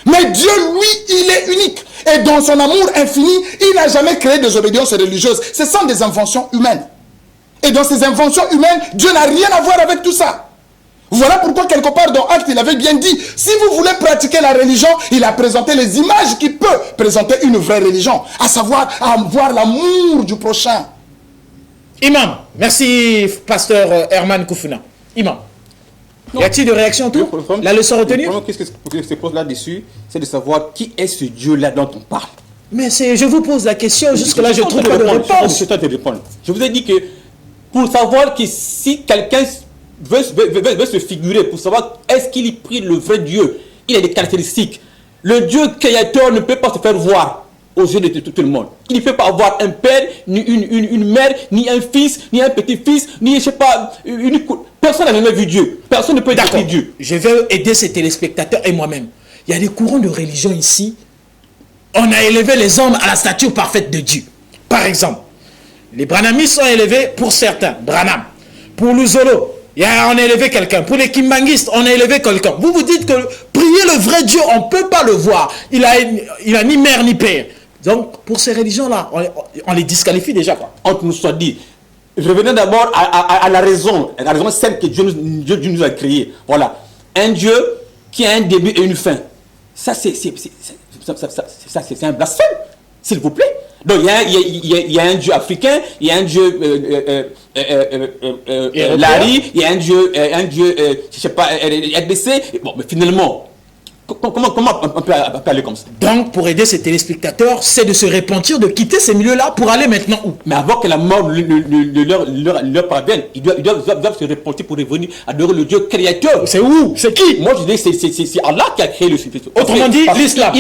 Mais Dieu, lui, il est unique. Et dans son amour infini, il n'a jamais créé des obédiences religieuses. Ce sont des inventions humaines. Et dans ces inventions humaines, Dieu n'a rien à voir avec tout ça. Voilà pourquoi quelque part dans Actes, il avait bien dit, si vous voulez pratiquer la religion, il a présenté les images qui peuvent présenter une vraie religion, à savoir avoir l'amour du prochain. Imam, merci pasteur Herman Kofouna. Imam, y a-t-il de réaction tout? La leçon retenue? Qu'est-ce que se pose là-dessus? C'est de savoir qui est ce Dieu-là dont on parle. Mais je vous pose la question, jusque-là je trouve pas de réponse. Je te répondre. Je vous ai dit que pour savoir que si quelqu'un veut se figurer, pour savoir est-ce qu'il prie le vrai Dieu, il a des caractéristiques. Le Dieu créateur ne peut pas se faire voir aux yeux de tout le monde. Il ne peut pas avoir un père, ni une mère, ni un fils, ni un petit-fils, ni je sais pas, personne n'a jamais vu Dieu. Personne ne peut décrire Dieu. Je vais aider ces téléspectateurs et moi-même. Il y a des courants de religion ici. On a élevé les hommes à la stature parfaite de Dieu. Par exemple, les Branhamistes sont élevés pour certains, Branham. Pour l'Uzolo, on a élevé quelqu'un. Pour les Kimbanguistes, on a élevé quelqu'un. Vous vous dites que prier le vrai Dieu, on ne peut pas le voir. Il a ni mère ni père. Donc, pour ces religions-là, on les disqualifie déjà, quoi. On nous soit dit. Revenons d'abord à la raison simple que Dieu nous a créée. Voilà. Un Dieu qui a un début et une fin. Ça, c'est un blasphème. S'il vous plaît. Donc, il y a un dieu africain, il y a un dieu Larry, il y a un dieu, je sais pas, RDC. Bon, mais finalement, comment on peut aller comme ça? Donc, pour aider ces téléspectateurs, c'est de se repentir, de quitter ces milieux-là pour aller maintenant où? Mais avant que la mort leur parvienne, ils doivent se repentir pour revenir adorer le Dieu créateur. C'est où? C'est qui? Moi, je dis c'est Allah qui a créé le sujet. Autrement dit, l'islam.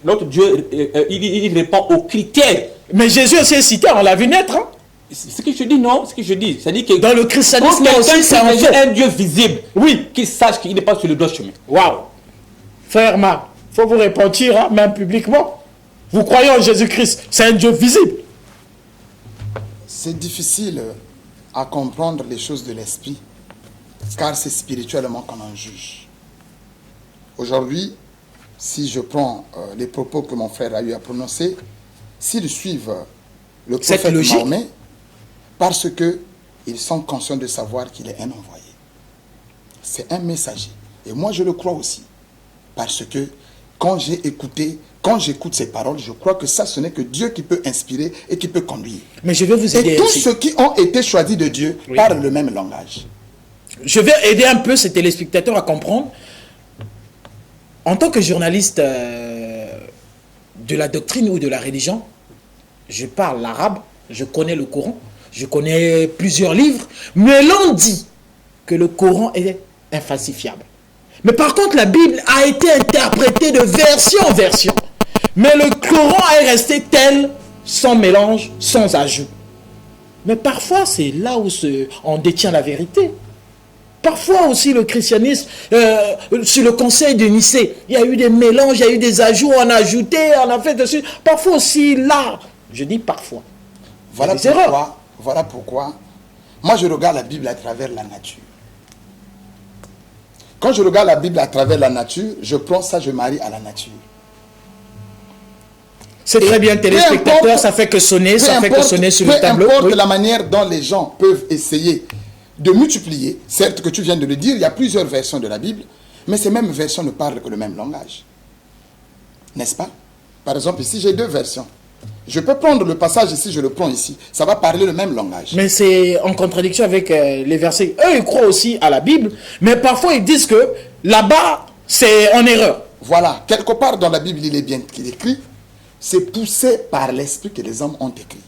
Notre Dieu, il répond aux critères. Mais Jésus aussi est cité, on l'a vu naître. Hein? C'est ce que je dis, non? Ce que je dis, c'est-à-dire que dans le christianisme, aussi, c'est un Dieu visible. Oui. Qu'il sache qu'il n'est pas sur le droit chemin. Waouh! Frère Marc, il faut vous repentir, hein, même publiquement. Vous croyez en Jésus-Christ, c'est un Dieu visible. C'est difficile à comprendre les choses de l'esprit, car c'est spirituellement qu'on en juge. Aujourd'hui, si je prends les propos que mon frère a eu à prononcer, s'ils suivent le prophète Mahomet, parce qu'ils sont conscients de savoir qu'il est un envoyé. C'est un messager. Et moi, je le crois aussi. Parce que quand j'écoute ces paroles, je crois que ça, ce n'est que Dieu qui peut inspirer et qui peut conduire. Mais je vais vous aider. Et tous ceux qui ont été choisis de Dieu parlent le même langage. Je vais aider un peu ces téléspectateurs à comprendre. En tant que journaliste de la doctrine ou de la religion, je parle l'arabe, je connais le Coran, je connais plusieurs livres, mais l'on dit que le Coran est infalsifiable. Mais par contre, la Bible a été interprétée de version en version. Mais le Coran est resté tel, sans mélange, sans ajout. Mais parfois, c'est là où on détient la vérité. Parfois aussi, le christianisme, sur le conseil de Nicée, il y a eu des mélanges, il y a eu des ajouts, on a ajouté, on a fait dessus. Parfois aussi, là, je dis parfois. Voilà pourquoi, moi je regarde la Bible à travers la nature. Quand je regarde la Bible à travers la nature, je prends ça, je marie à la nature. C'est très bien, téléspectateurs, ça fait que sonner, sur le tableau. Peu importe la manière dont les gens peuvent essayer de multiplier, certes que tu viens de le dire, il y a plusieurs versions de la Bible, mais ces mêmes versions ne parlent que le même langage. N'est-ce pas? Par exemple, ici j'ai deux versions. Je peux prendre le passage ici, je le prends ici. Ça va parler le même langage. Mais c'est en contradiction avec les versets. Eux, ils croient aussi à la Bible, mais parfois ils disent que là-bas, c'est en erreur. Voilà, quelque part dans la Bible, il est bien écrit, c'est poussé par l'esprit que les hommes ont écrit.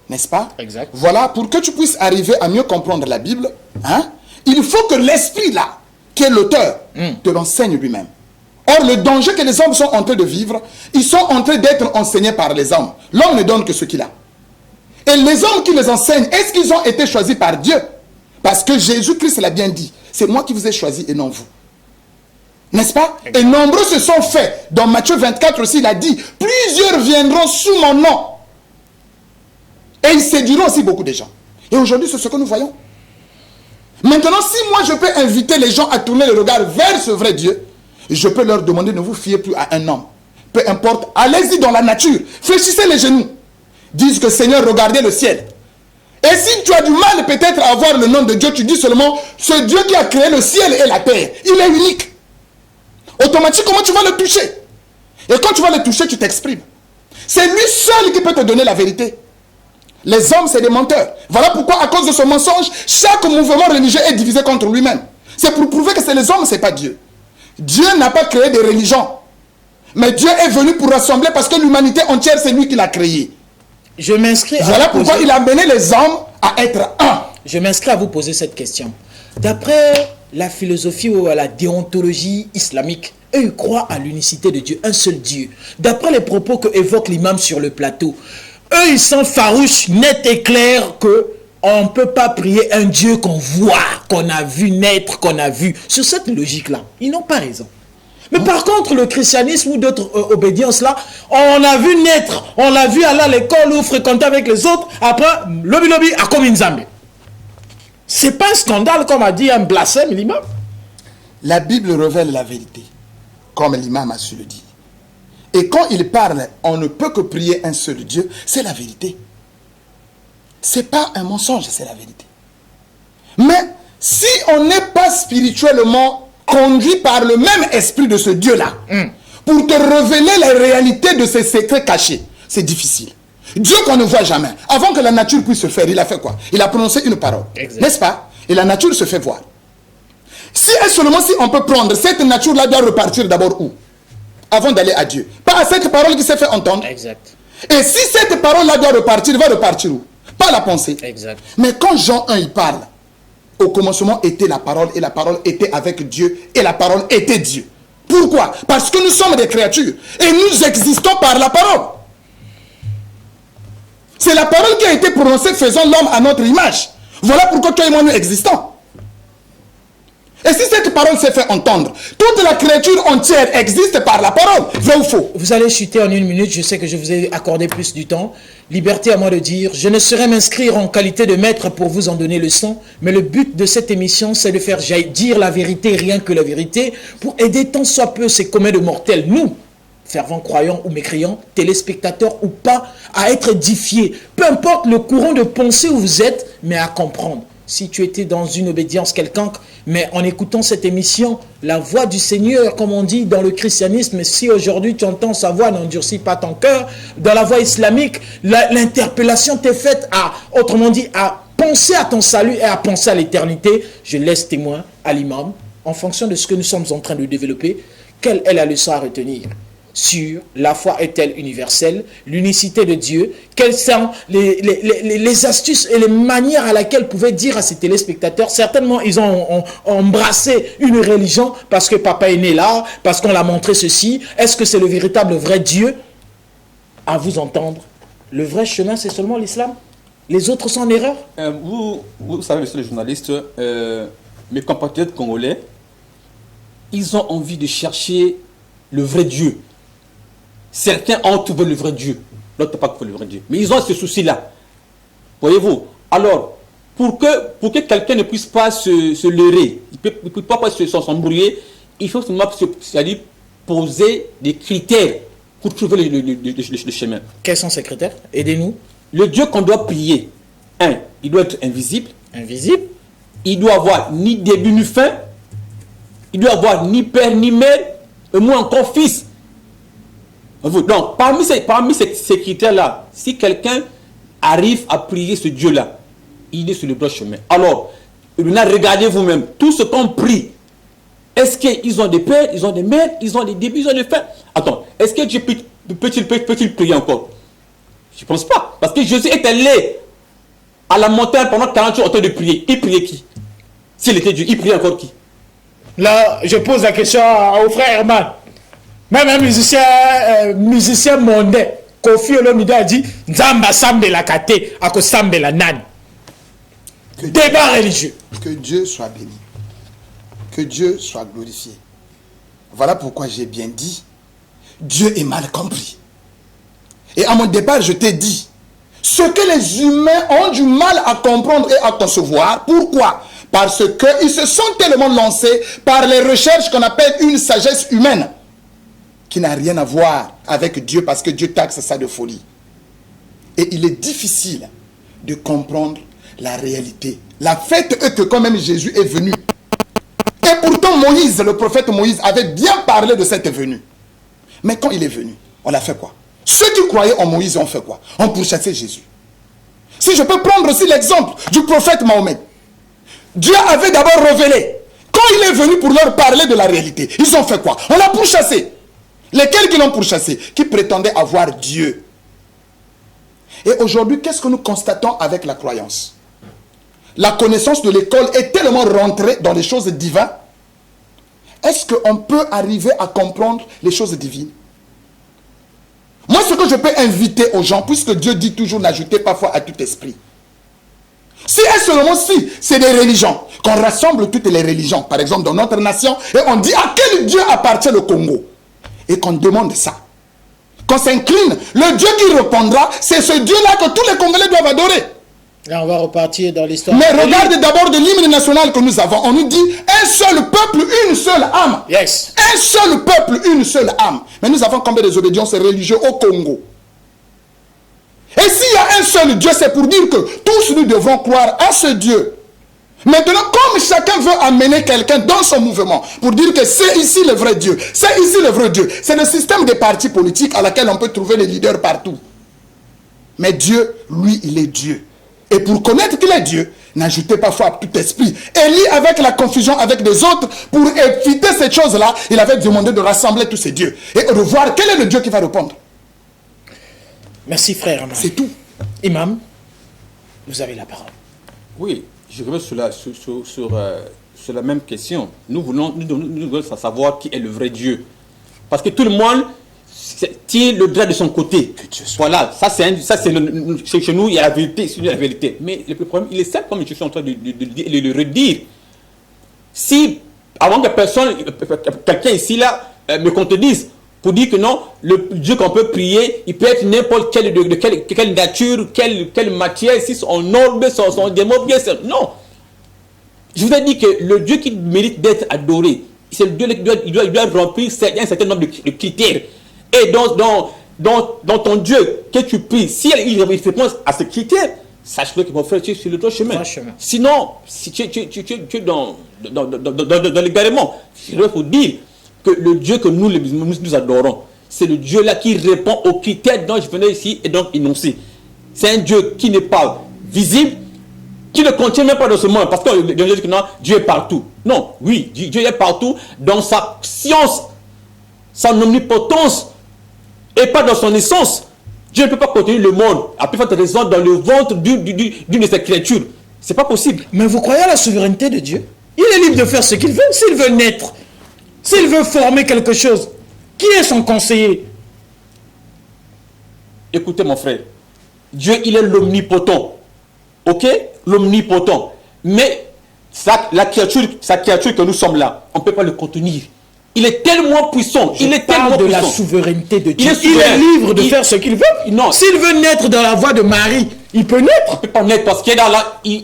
N'est-ce pas? Exact. Voilà, pour que tu puisses arriver à mieux comprendre la Bible, hein, il faut que l'esprit là, qui est l'auteur, te l'enseigne lui-même. Or, le danger que les hommes sont en train de vivre, ils sont en train d'être enseignés par les hommes. L'homme ne donne que ce qu'il a. Et les hommes qui les enseignent, est-ce qu'ils ont été choisis par Dieu? Parce que Jésus-Christ l'a bien dit. C'est moi qui vous ai choisi et non vous. N'est-ce pas? Et nombreux se sont faits. Dans Matthieu 24 aussi, il a dit, plusieurs viendront sous mon nom. Et ils séduiront aussi beaucoup de gens. Et aujourd'hui, c'est ce que nous voyons. Maintenant, si moi je peux inviter les gens à tourner le regard vers ce vrai Dieu, je peux leur demander, ne vous fiez plus à un homme. Peu importe, allez-y dans la nature. Fléchissez les genoux. Disent que Seigneur, regardez le ciel. Et si tu as du mal peut-être à avoir le nom de Dieu, tu dis seulement, ce Dieu qui a créé le ciel et la terre, il est unique. Automatiquement, tu vas le toucher. Et quand tu vas le toucher, tu t'exprimes. C'est lui seul qui peut te donner la vérité. Les hommes, c'est des menteurs. Voilà pourquoi, à cause de ce mensonge, chaque mouvement religieux est divisé contre lui-même. C'est pour prouver que c'est les hommes, c'est pas Dieu. Dieu n'a pas créé des religions. Mais Dieu est venu pour rassembler parce que l'humanité entière, c'est lui qui l'a créée. Je m'inscris. Voilà pourquoi il a amené les hommes à être un. Je m'inscris à vous poser cette question. D'après la philosophie ou la déontologie islamique, eux, ils croient à l'unicité de Dieu, un seul Dieu. D'après les propos que évoque l'imam sur le plateau, eux, ils sont farouches, nets et clairs que on ne peut pas prier un Dieu qu'on voit, qu'on a vu naître, qu'on a vu. Sur cette logique-là, ils n'ont pas raison. Mais par contre, le christianisme ou d'autres obédiences-là, on a vu naître, on l'a vu aller à l'école ou fréquenter avec les autres, après, lobby à comme une zambie. C'est pas un scandale, comme a dit un blasphème, l'imam. La Bible révèle la vérité, comme l'imam a su le dire. Et quand il parle, on ne peut que prier un seul Dieu, c'est la vérité. C'est pas un mensonge, c'est la vérité. Mais si on n'est pas spirituellement conduit par le même esprit de ce Dieu-là, pour te révéler la réalité de ces secrets cachés, c'est difficile. Dieu qu'on ne voit jamais, avant que la nature puisse se faire, il a fait quoi? Il a prononcé une parole, n'est-ce pas? Et la nature se fait voir. Si et seulement si on peut prendre, cette nature-là doit repartir d'abord où? Avant d'aller à Dieu. Pas à cette parole qui s'est fait entendre. Exact. Et si cette parole-là doit repartir, va repartir où? Pas la pensée. Exact. Mais quand Jean 1, il parle, au commencement était la parole, et la parole était avec Dieu, et la parole était Dieu. Pourquoi? Parce que nous sommes des créatures, et nous existons par la parole. C'est la parole qui a été prononcée, faisant l'homme à notre image. Voilà pourquoi toi et moi nous existons. Et si cette parole s'est fait entendre, toute la créature entière existe par la parole, vrai ou faux? Vous allez chuter en 1 minute, je sais que je vous ai accordé plus du temps. Liberté à moi de dire, je ne saurais m'inscrire en qualité de maître pour vous en donner leçon, mais le but de cette émission, c'est de faire dire la vérité, rien que la vérité, pour aider tant soit peu ces communs de mortels, nous, fervents croyants ou mécréants, téléspectateurs ou pas, à être édifiés. Peu importe le courant de pensée où vous êtes, mais à comprendre. Si tu étais dans une obédience quelconque, mais en écoutant cette émission, la voix du Seigneur, comme on dit dans le christianisme, si aujourd'hui tu entends sa voix, n'endurcis pas ton cœur, dans la voie islamique, l'interpellation t'est faite à, autrement dit, à penser à ton salut et à penser à l'éternité. Je laisse témoin à l'imam, en fonction de ce que nous sommes en train de développer, quelle est la leçon à retenir sur la foi est-elle universelle, l'unicité de Dieu, quelles sont les astuces et les manières à laquelle pouvaient dire à ces téléspectateurs. Certainement, ils ont embrassé une religion parce que papa est né là, parce qu'on l'a montré ceci. Est-ce que c'est le véritable vrai Dieu? À vous entendre, le vrai chemin, c'est seulement l'islam? Les autres sont en erreur? Vous savez, monsieur le journaliste, mes compatriotes congolais, ils ont envie de chercher le vrai Dieu. Certains ont trouvé le vrai Dieu, l'autre pas trouvé le vrai Dieu. Mais ils ont ce souci-là. Voyez-vous? Alors, pour que quelqu'un ne puisse pas se leurrer, il ne peut pas s'embrouiller, il faut seulement poser des critères pour trouver le chemin. Quels sont ces critères? Aidez-nous. Le Dieu qu'on doit prier, il doit être invisible. Invisible. Il doit avoir ni début ni fin. Il doit avoir ni père ni mère, et moins encore fils. Donc, parmi ces critères-là, si quelqu'un arrive à prier ce Dieu-là, il est sur le droit chemin. Alors, regardez vous-même, tout ce qu'on prie, est-ce qu'ils ont des pères, ils ont des mères, ils ont des débuts, ils ont des fins? Attends, est-ce que Dieu peut-il prier encore? Je ne pense pas. Parce que Jésus est allé à la montagne pendant 40 jours en train de prier. Il priait qui? S'il était Dieu, il priait encore qui? Là, je pose la question au frère Herman. Même un musicien mondain, Kofi Olomide a dit Nzamba sambe la kate, ako sambe la nan. Débat religieux. Que Dieu soit béni. Que Dieu soit glorifié. Voilà pourquoi j'ai bien dit, Dieu est mal compris. Et à mon départ, je t'ai dit, ce que les humains ont du mal à comprendre et à concevoir, pourquoi? Parce qu'ils se sont tellement lancés par les recherches qu'on appelle une sagesse humaine, qui n'a rien à voir avec Dieu, parce que Dieu taxe ça de folie. Et il est difficile de comprendre la réalité. La fête est que quand même Jésus est venu. Et pourtant Moïse, le prophète Moïse, avait bien parlé de cette venue. Mais quand il est venu, on a fait quoi? Ceux qui croyaient en Moïse ont fait quoi? On pourchassait Jésus. Si je peux prendre aussi l'exemple du prophète Mahomet. Dieu avait d'abord révélé. Quand il est venu pour leur parler de la réalité, ils ont fait quoi? On l'a pourchassé. Lesquels qui l'ont pourchassé? Qui prétendaient avoir Dieu. Et aujourd'hui, qu'est-ce que nous constatons avec la croyance? La connaissance de l'école est tellement rentrée dans les choses divines. Est-ce qu'on peut arriver à comprendre les choses divines? Moi, ce que je peux inviter aux gens, puisque Dieu dit toujours n'ajoutez pas foi à tout esprit. Si et seulement si c'est des religions, qu'on rassemble toutes les religions, par exemple dans notre nation, et on dit à quel Dieu appartient le Congo, et qu'on demande ça, qu'on s'incline, le Dieu qui répondra, c'est ce Dieu-là que tous les Congolais doivent adorer. Là, on va repartir dans l'histoire. Mais regardez d'abord de l'hymne national que nous avons. On nous dit un seul peuple, une seule âme. Yes. Un seul peuple, une seule âme. Mais nous avons combien de désobédiences religieuses au Congo? Et s'il y a un seul Dieu, c'est pour dire que tous nous devons croire à ce Dieu. Maintenant, comme chacun veut amener quelqu'un dans son mouvement, pour dire que c'est ici le vrai Dieu, c'est ici le vrai Dieu, c'est le système des partis politiques à laquelle on peut trouver les leaders partout. Mais Dieu, lui, il est Dieu. Et pour connaître qu'il est Dieu, n'ajoutez pas foi à tout esprit. Élie, avec la confusion avec les autres, pour éviter cette chose-là, il avait demandé de rassembler tous ces dieux. Et de voir quel est le Dieu qui va répondre. Merci frère. C'est tout. Imam, vous avez la parole. Oui, je reviens sur la même question. Nous voulons savoir qui est le vrai Dieu. Parce que tout le monde tire le drap de son côté. Voilà, ça c'est chez nous, il y a la vérité, c'est la vérité. Mais le problème, il est simple, comme je suis en train de le redire. Si, avant que quelqu'un ici là me contredise, pour dire que non, le Dieu qu'on peut prier, il peut être n'importe quelle nature, quelle matière, si son orbe, son démon, bien sûr. Non. Je vous ai dit que le Dieu qui mérite d'être adoré, c'est le Dieu qui doit remplir un certain nombre de critères. Et dans ton Dieu que tu pries, si il répond à ces critères, sache-le qu'il va faire sur le droit chemin. Sinon, si tu es dans l'égarement, il faut dire que le Dieu que nous adorons, c'est le Dieu là qui répond aux critères dont je venais ici et donc énoncer. C'est un Dieu qui n'est pas visible, qui ne contient même pas dans ce monde, parce que Dieu est partout. Non, oui, Dieu est partout dans sa science, son omnipotence, et pas dans son essence. Dieu ne peut pas contenir le monde, à plus forte raison dans le ventre d'une de ses créatures. C'est pas possible. Mais vous croyez à la souveraineté de Dieu? Il est libre de faire ce qu'il veut. S'il veut naître, s'il veut former quelque chose, qui est son conseiller? Écoutez mon frère, Dieu il est l'omnipotent. Ok? L'omnipotent. Mais sa créature que nous sommes là, on ne peut pas le contenir. Il est tellement puissant. Il est tellement de puissant. La souveraineté de Dieu. Il est libre de faire ce qu'il veut. Non. S'il veut naître dans la voie de Marie, il peut naître. Il ne peut pas naître parce qu'il est dans la... Il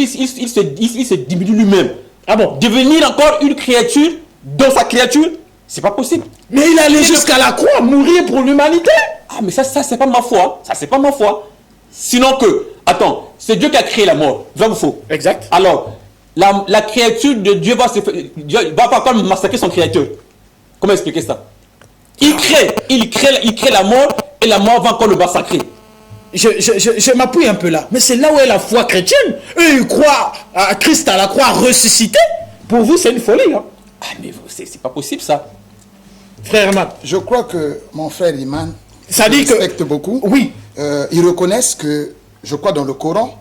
se diminue lui-même. Ah bon? Devenir encore une créature dans sa créature, c'est pas possible. Mais il allait jusqu'à la croix, mourir pour l'humanité. Ah mais ça c'est pas ma foi. Ça c'est pas ma foi. Sinon que... Attends, c'est Dieu qui a créé la mort. Vrai ou faux? Exact. Alors... La créature de Dieu va pas encore massacrer son créateur. Comment expliquer ça? Il crée la mort et la mort va encore le massacrer. Je m'appuie un peu là. Mais c'est là où est la foi chrétienne. Eux, ils croient à Christ à la croix ressuscité. Pour vous, c'est une folie. Hein? Ah, mais c'est pas possible ça. Frère Imam. Je crois que mon frère Iman ça dit respecte beaucoup. Oui. Ils reconnaissent que, je crois dans le Coran,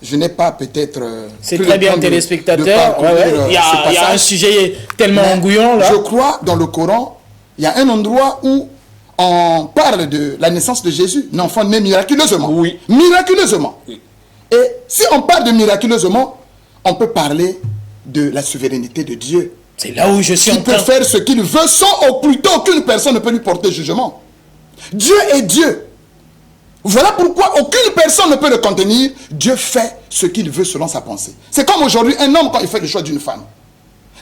je n'ai pas peut-être... c'est très bien, téléspectateurs. Il y a un sujet tellement engouillant là. Je crois dans le Coran, il y a un endroit où on parle de la naissance de Jésus, un enfant né miraculeusement. Oui. Miraculeusement. Oui. Et si on parle de miraculeusement, on peut parler de la souveraineté de Dieu. C'est là où je suis en train... Il peut faire ce qu'il veut sans au plus tôt aucune personne ne peut lui porter jugement. Dieu est Dieu. Voilà pourquoi aucune personne ne peut le contenir. Dieu fait ce qu'il veut selon sa pensée. C'est comme aujourd'hui un homme quand il fait le choix d'une femme.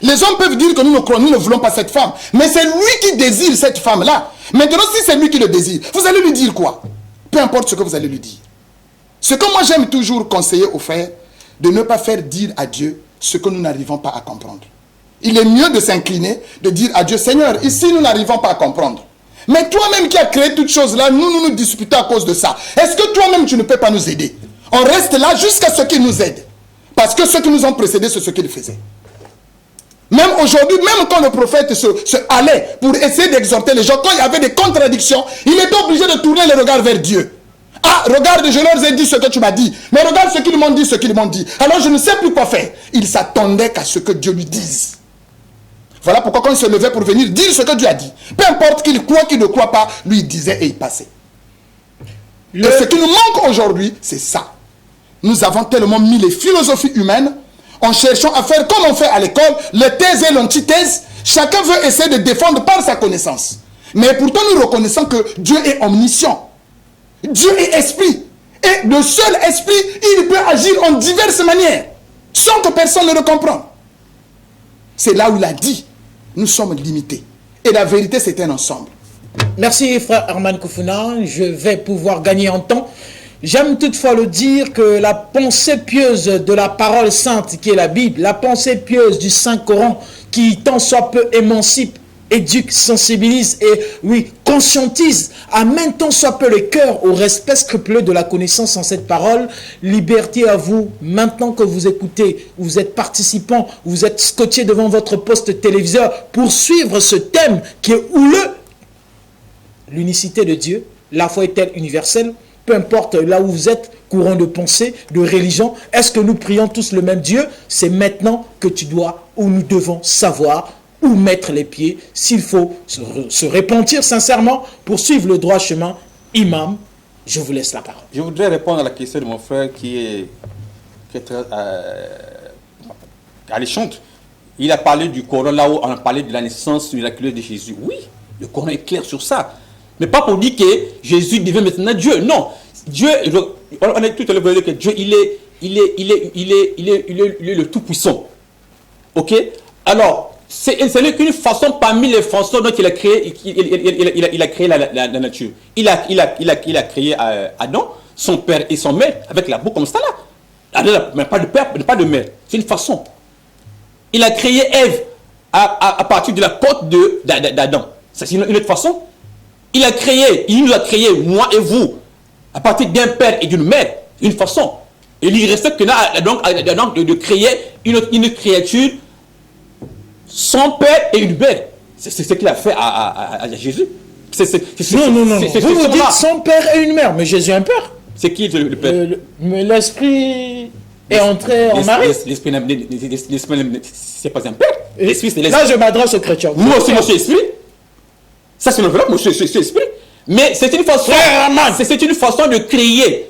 Les hommes peuvent dire que nous ne voulons pas cette femme. Mais c'est lui qui désire cette femme-là. Maintenant, si c'est lui qui le désire, vous allez lui dire quoi? Peu importe ce que vous allez lui dire. Ce que moi j'aime toujours conseiller aux frères, de ne pas faire dire à Dieu ce que nous n'arrivons pas à comprendre. Il est mieux de s'incliner, de dire à Dieu, Seigneur, ici nous n'arrivons pas à comprendre. Mais toi-même qui as créé toutes choses là, nous disputons à cause de ça. Est-ce que toi-même tu ne peux pas nous aider? On reste là jusqu'à ce qu'il nous aide. Parce que ceux qui nous ont précédés, c'est ce qu'ils faisaient. Même aujourd'hui, même quand le prophète se allait pour essayer d'exhorter les gens, quand il y avait des contradictions, il était obligé de tourner le regard vers Dieu. Ah, regarde, je leur ai dit ce que tu m'as dit. Mais regarde ce qu'ils m'ont dit, ce qu'ils m'ont dit. Alors je ne sais plus quoi faire. Il s'attendait qu'à ce que Dieu lui dise. Voilà pourquoi quand il se levait pour venir dire ce que Dieu a dit, peu importe qu'il croit, qu'il ne croit pas, lui il disait et il passait. Et ce qui nous manque aujourd'hui, c'est ça. Nous avons tellement mis les philosophies humaines en cherchant à faire comme on fait à l'école, les thèses et l'antithèse. Chacun veut essayer de défendre par sa connaissance. Mais pourtant nous reconnaissons que Dieu est omniscient. Dieu est esprit. Et le seul esprit, il peut agir en diverses manières, sans que personne ne le comprenne. C'est là où il a dit, nous sommes limités. Et la vérité, c'est un ensemble. Merci, frère Arman Koufouna. Je vais pouvoir gagner en temps. J'aime toutefois le dire que la pensée pieuse de la parole sainte, qui est la Bible, la pensée pieuse du Saint-Coran, qui tant soit peu émancipe, éduque, sensibilise et, oui, conscientise, amène tant soit peu le cœur au respect scrupuleux de la connaissance en cette parole. Liberté à vous, maintenant que vous écoutez, vous êtes participant, vous êtes scotché devant votre poste téléviseur pour suivre ce thème qui est houleux. L'unicité de Dieu, la foi est-elle universelle? Peu importe là où vous êtes, courant de pensée, de religion, est-ce que nous prions tous le même Dieu? C'est maintenant que tu dois, ou nous devons savoir où mettre les pieds, s'il faut se repentir sincèrement pour suivre le droit chemin. Imam, je vous laisse la parole. Je voudrais répondre à la question de mon frère qui est très alléchante. Il a parlé du Coran là où on a parlé de la naissance miraculeuse de Jésus. Oui, le Coran est clair sur ça. Mais pas pour dire que Jésus devient maintenant Dieu. Non. Dieu, on a tout à l'heure dit que Dieu, il est le Tout-Puissant. Ok? Alors, ce n'est qu'une façon parmi les façons dont il a créé, il a créé la nature. Il a créé Adam, son père et son mère, avec la boucle comme ça là. Mais pas de père, pas de mère. C'est une façon. Il a créé Ève à partir de la côte d'Adam. C'est une autre façon. Il nous a créé, moi et vous, à partir d'un père et d'une mère, une façon. Et il reste que là, donc, de créer une créature sans père et une mère. C'est ce qu'il a fait à Jésus. Non. Vous me dites sans père et une mère, mais Jésus a un père. C'est qui le père? Mais l'esprit est entré en Marie. L'esprit, c'est pas un père. L'esprit, c'est l'esprit. Là, je m'adresse aux chrétiens. Moi aussi, je suis esprit. Ça, c'est l'enveloppe, moi, je suis esprit. Mais c'est une façon, c'est une façon de créer.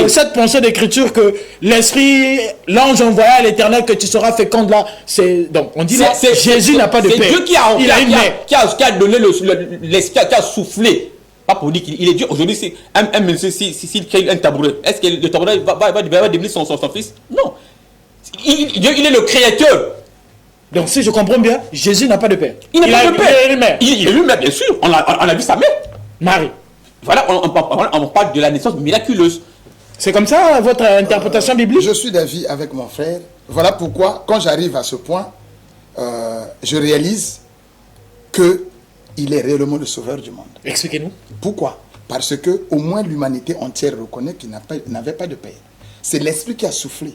Cette pensée d'écriture que l'esprit, l'ange envoyé à l'éternel que tu seras féconde là, c'est donc on dit là, Jésus n'a pas de père. C'est Dieu qui a donné l'esprit, qui a soufflé. Pas pour dire qu'il est Dieu. Aujourd'hui, s'il crée un tabouret, est-ce que le tabouret va devenir son fils? Non. Dieu, il est le créateur. Donc si je comprends bien, Jésus n'a pas de père. Il n'a pas de père. Il est lui-même, bien sûr. On a vu sa mère. Marie. Voilà, on parle de la naissance miraculeuse. C'est comme ça votre interprétation biblique? Je suis d'avis avec mon frère. Voilà pourquoi, quand j'arrive à ce point, je réalise qu'il est réellement le sauveur du monde. Expliquez-nous. Pourquoi? Parce que au moins l'humanité entière reconnaît qu'il n'avait pas de père. C'est l'esprit qui a soufflé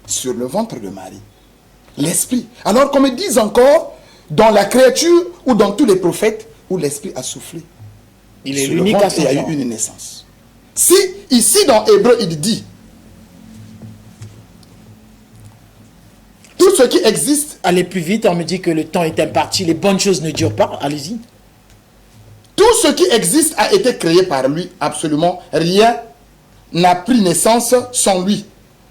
sur le ventre de Marie. L'esprit. Alors qu'on me dise encore, dans la créature ou dans tous les prophètes, où l'esprit a soufflé. Il est l'unique à son genre. Il y a eu une naissance. Si, ici dans Hébreu, il dit, tout ce qui existe... Allez plus vite, on me dit que le temps est imparti, les bonnes choses ne durent pas, allez-y. Tout ce qui existe a été créé par lui, absolument rien n'a pris naissance sans lui.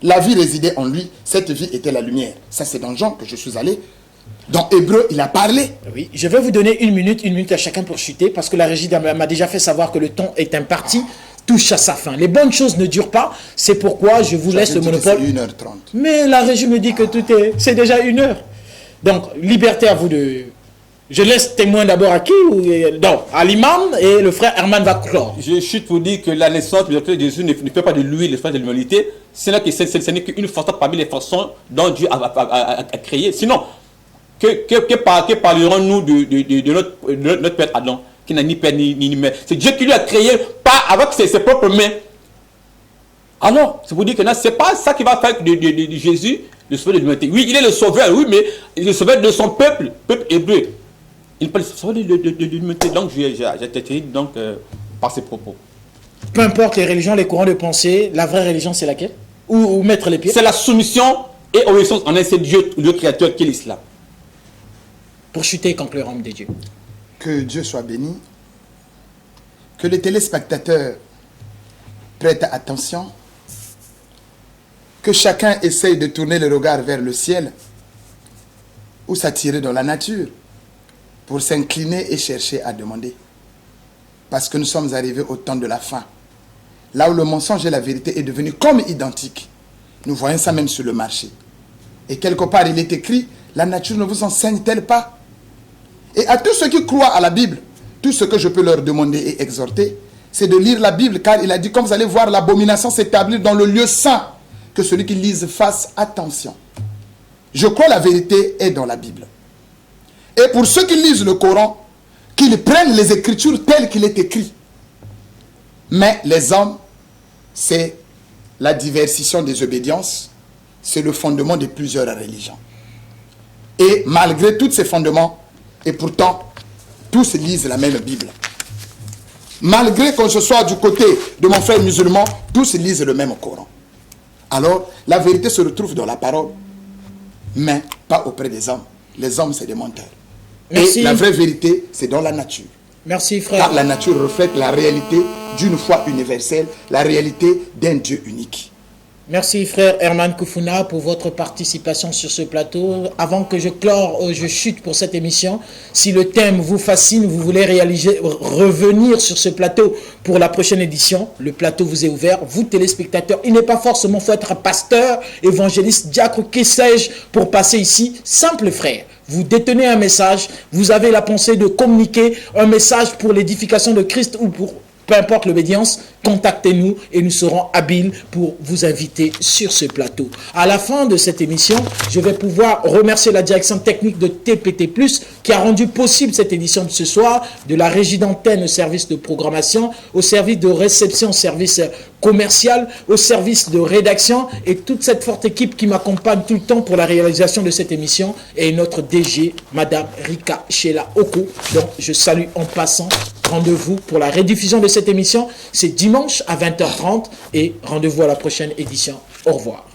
La vie résidait en lui, cette vie était la lumière. Ça, c'est dans Jean que je suis allé. Dans Hébreu, il a parlé. Oui, je vais vous donner une minute à chacun pour chuter, parce que la régie m'a déjà fait savoir que le temps est imparti, touche à sa fin. Les bonnes choses ne durent pas, c'est pourquoi je vous laisse le monopole. 1h30. Mais la régie me dit que c'est déjà 1h. Donc, liberté à vous de... Je laisse témoin d'abord à qui? Non, à l'imam, et le frère Herman va clore. Je chute pour dire que la naissance de Jésus ne fait pas de lui l'espace de l'humanité. Ce n'est qu'une façon parmi les façons dont Dieu a créé. Sinon, que parlerons-nous de notre père Adam, qui n'a ni père ni mère? C'est Dieu qui lui a créé, pas avec ses propres mains. Alors, c'est pour dire que ce n'est pas ça qui va faire de Jésus le sauveur de l'humanité. Oui, il est le sauveur, oui, mais le sauveur de son peuple hébreu. Il parle de l'humanité. Donc, j'ai été par ses propos. Peu importe les religions, les courants de pensée, la vraie religion, c'est laquelle? Où mettre les pieds? C'est la soumission et obéissance en un seul Dieu, le créateur, qui est l'islam. Pour chuter et conclure, homme de Dieu. Que Dieu soit béni. Que les téléspectateurs prêtent attention. Que chacun essaye de tourner le regard vers le ciel ou s'attirer dans la nature pour s'incliner et chercher à demander. Parce que nous sommes arrivés au temps de la fin. Là où le mensonge et la vérité est devenu comme identique. Nous voyons ça même sur le marché. Et quelque part, il est écrit, la nature ne vous enseigne-t-elle pas? Et à tous ceux qui croient à la Bible, tout ce que je peux leur demander et exhorter, c'est de lire la Bible, car il a dit, quand vous allez voir l'abomination s'établir dans le lieu saint, que celui qui lise fasse attention. Je crois la vérité est dans la Bible. Et pour ceux qui lisent le Coran, qu'ils prennent les Écritures telles qu'il est écrit. Mais les hommes, c'est la diversition des obédiences, c'est le fondement de plusieurs religions. Et malgré tous ces fondements, et pourtant, tous lisent la même Bible. Malgré qu'on se soit du côté de mon frère musulman, tous lisent le même Coran. Alors, la vérité se retrouve dans la parole, mais pas auprès des hommes. Les hommes, c'est des menteurs. Merci. Et la vraie vérité, c'est dans la nature. Merci frère. Car la nature reflète la réalité d'une foi universelle, la réalité d'un Dieu unique. Merci frère Herman Koufouna pour votre participation sur ce plateau. Avant que je chute pour cette émission, si le thème vous fascine, vous voulez revenir sur ce plateau pour la prochaine édition, le plateau vous est ouvert. Vous téléspectateurs, il n'est pas forcément faut être pasteur, évangéliste, diacre, que sais-je pour passer ici. Simple frère, vous détenez un message, vous avez la pensée de communiquer un message pour l'édification de Christ ou pour peu importe l'obédience, contactez-nous et nous serons habiles pour vous inviter sur ce plateau. À la fin de cette émission, je vais pouvoir remercier la direction technique de TPT+, qui a rendu possible cette édition de ce soir, de la régie d'antenne au service de programmation, au service de réception, au service commercial, au service de rédaction et toute cette forte équipe qui m'accompagne tout le temps pour la réalisation de cette émission et notre DG, Madame Rika Sheila Oko. Donc, je salue en passant. Rendez-vous pour la rediffusion de cette émission. C'est dimanche à 20h30 et rendez-vous à la prochaine édition. Au revoir.